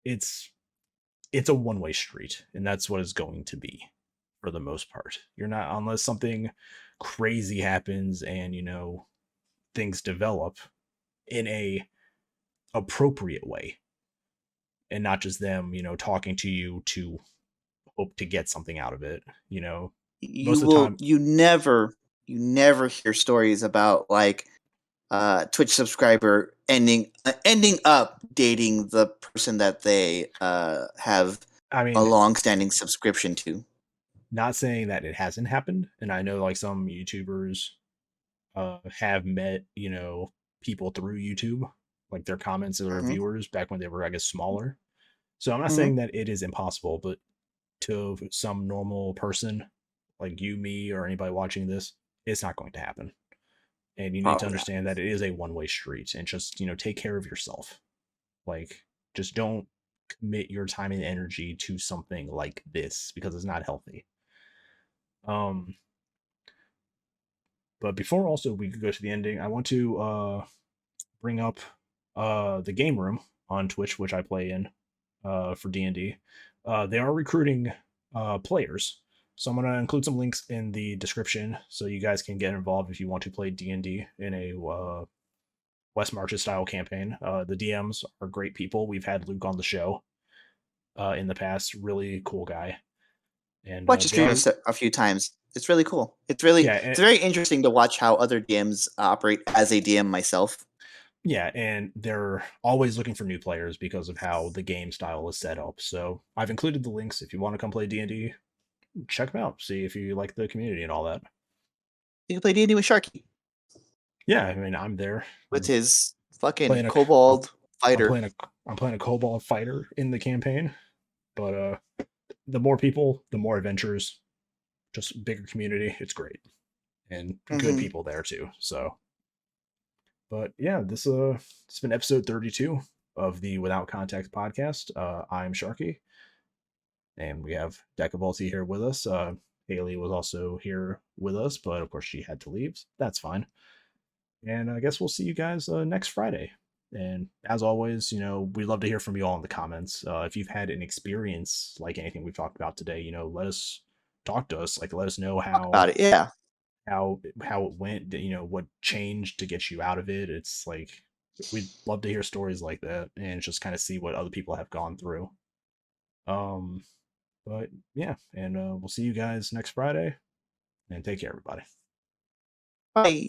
S2: it's it's a one-way street, and that's what it's going to be for the most part. You're not, unless something crazy happens and things develop in a appropriate way, and not just them talking to you to hope to get something out of it. Most of the time,
S1: You never hear stories about like Twitch subscriber ending up dating the person that they have
S2: I
S1: a
S2: mean,
S1: long-standing subscription to.
S2: not saying that it hasn't happened, and I know like some YouTubers have met people through YouTube, like their comments or
S1: Hmm.
S2: viewers back when they were, I guess, smaller. So I'm not
S1: Hmm.
S2: saying that it is impossible, but to some normal person like you, me, or anybody watching this, it's not going to happen. And you need to
S1: Probably not.
S2: understand that it is a one-way street, and just take care of yourself. Like, just don't commit your time and energy to something like this because it's not healthy. Um, but before also we could go to the ending, I want to bring up the game room on Twitch, which I play in for D&D. They are recruiting players, so I'm going to include some links in the description so you guys can get involved if you want to play D&D in a West Marches style campaign. The DMs are great people. We've had Luke on the show in the past, really cool guy, and
S1: Watch the
S2: they
S1: stream
S2: are
S1: a few times. It's really cool.
S2: yeah,
S1: It's very interesting to watch how other DMs operate as a DM myself.
S2: yeah, and they're always looking for new players because of how the game style is set up. So I've included the links if you want to come play D&D. Check them out. See if you like the community and all that.
S1: You can play D&D with Sharky
S2: Yeah, I mean, I'm there.
S1: with
S2: I'm
S1: his fucking
S2: playing a I'm,
S1: kobold
S2: I'm
S1: fighter.
S2: playing a I'm playing a kobold fighter in the campaign. But the more people, the more adventures, just bigger community. It's great. And good
S1: Hmm.
S2: people there too. So but yeah, this it's been episode 32 of the Without Context podcast. I'm Sharky, and we have Decavolty here with us. Haley was also here with us, but of course she had to leave. So that's fine. And I guess we'll see you guys next Friday. And as always, we'd love to hear from you all in the comments. If you've had an experience like anything we've talked about today, let us talk to us. Like, let us know
S1: Talk about it. Yeah.
S2: how it went. What changed to get you out of it. It's like we'd love to hear stories like that and just kind of see what other people have gone through. Um, but yeah, and we'll see you guys next Friday. And take care, everybody.
S1: Bye.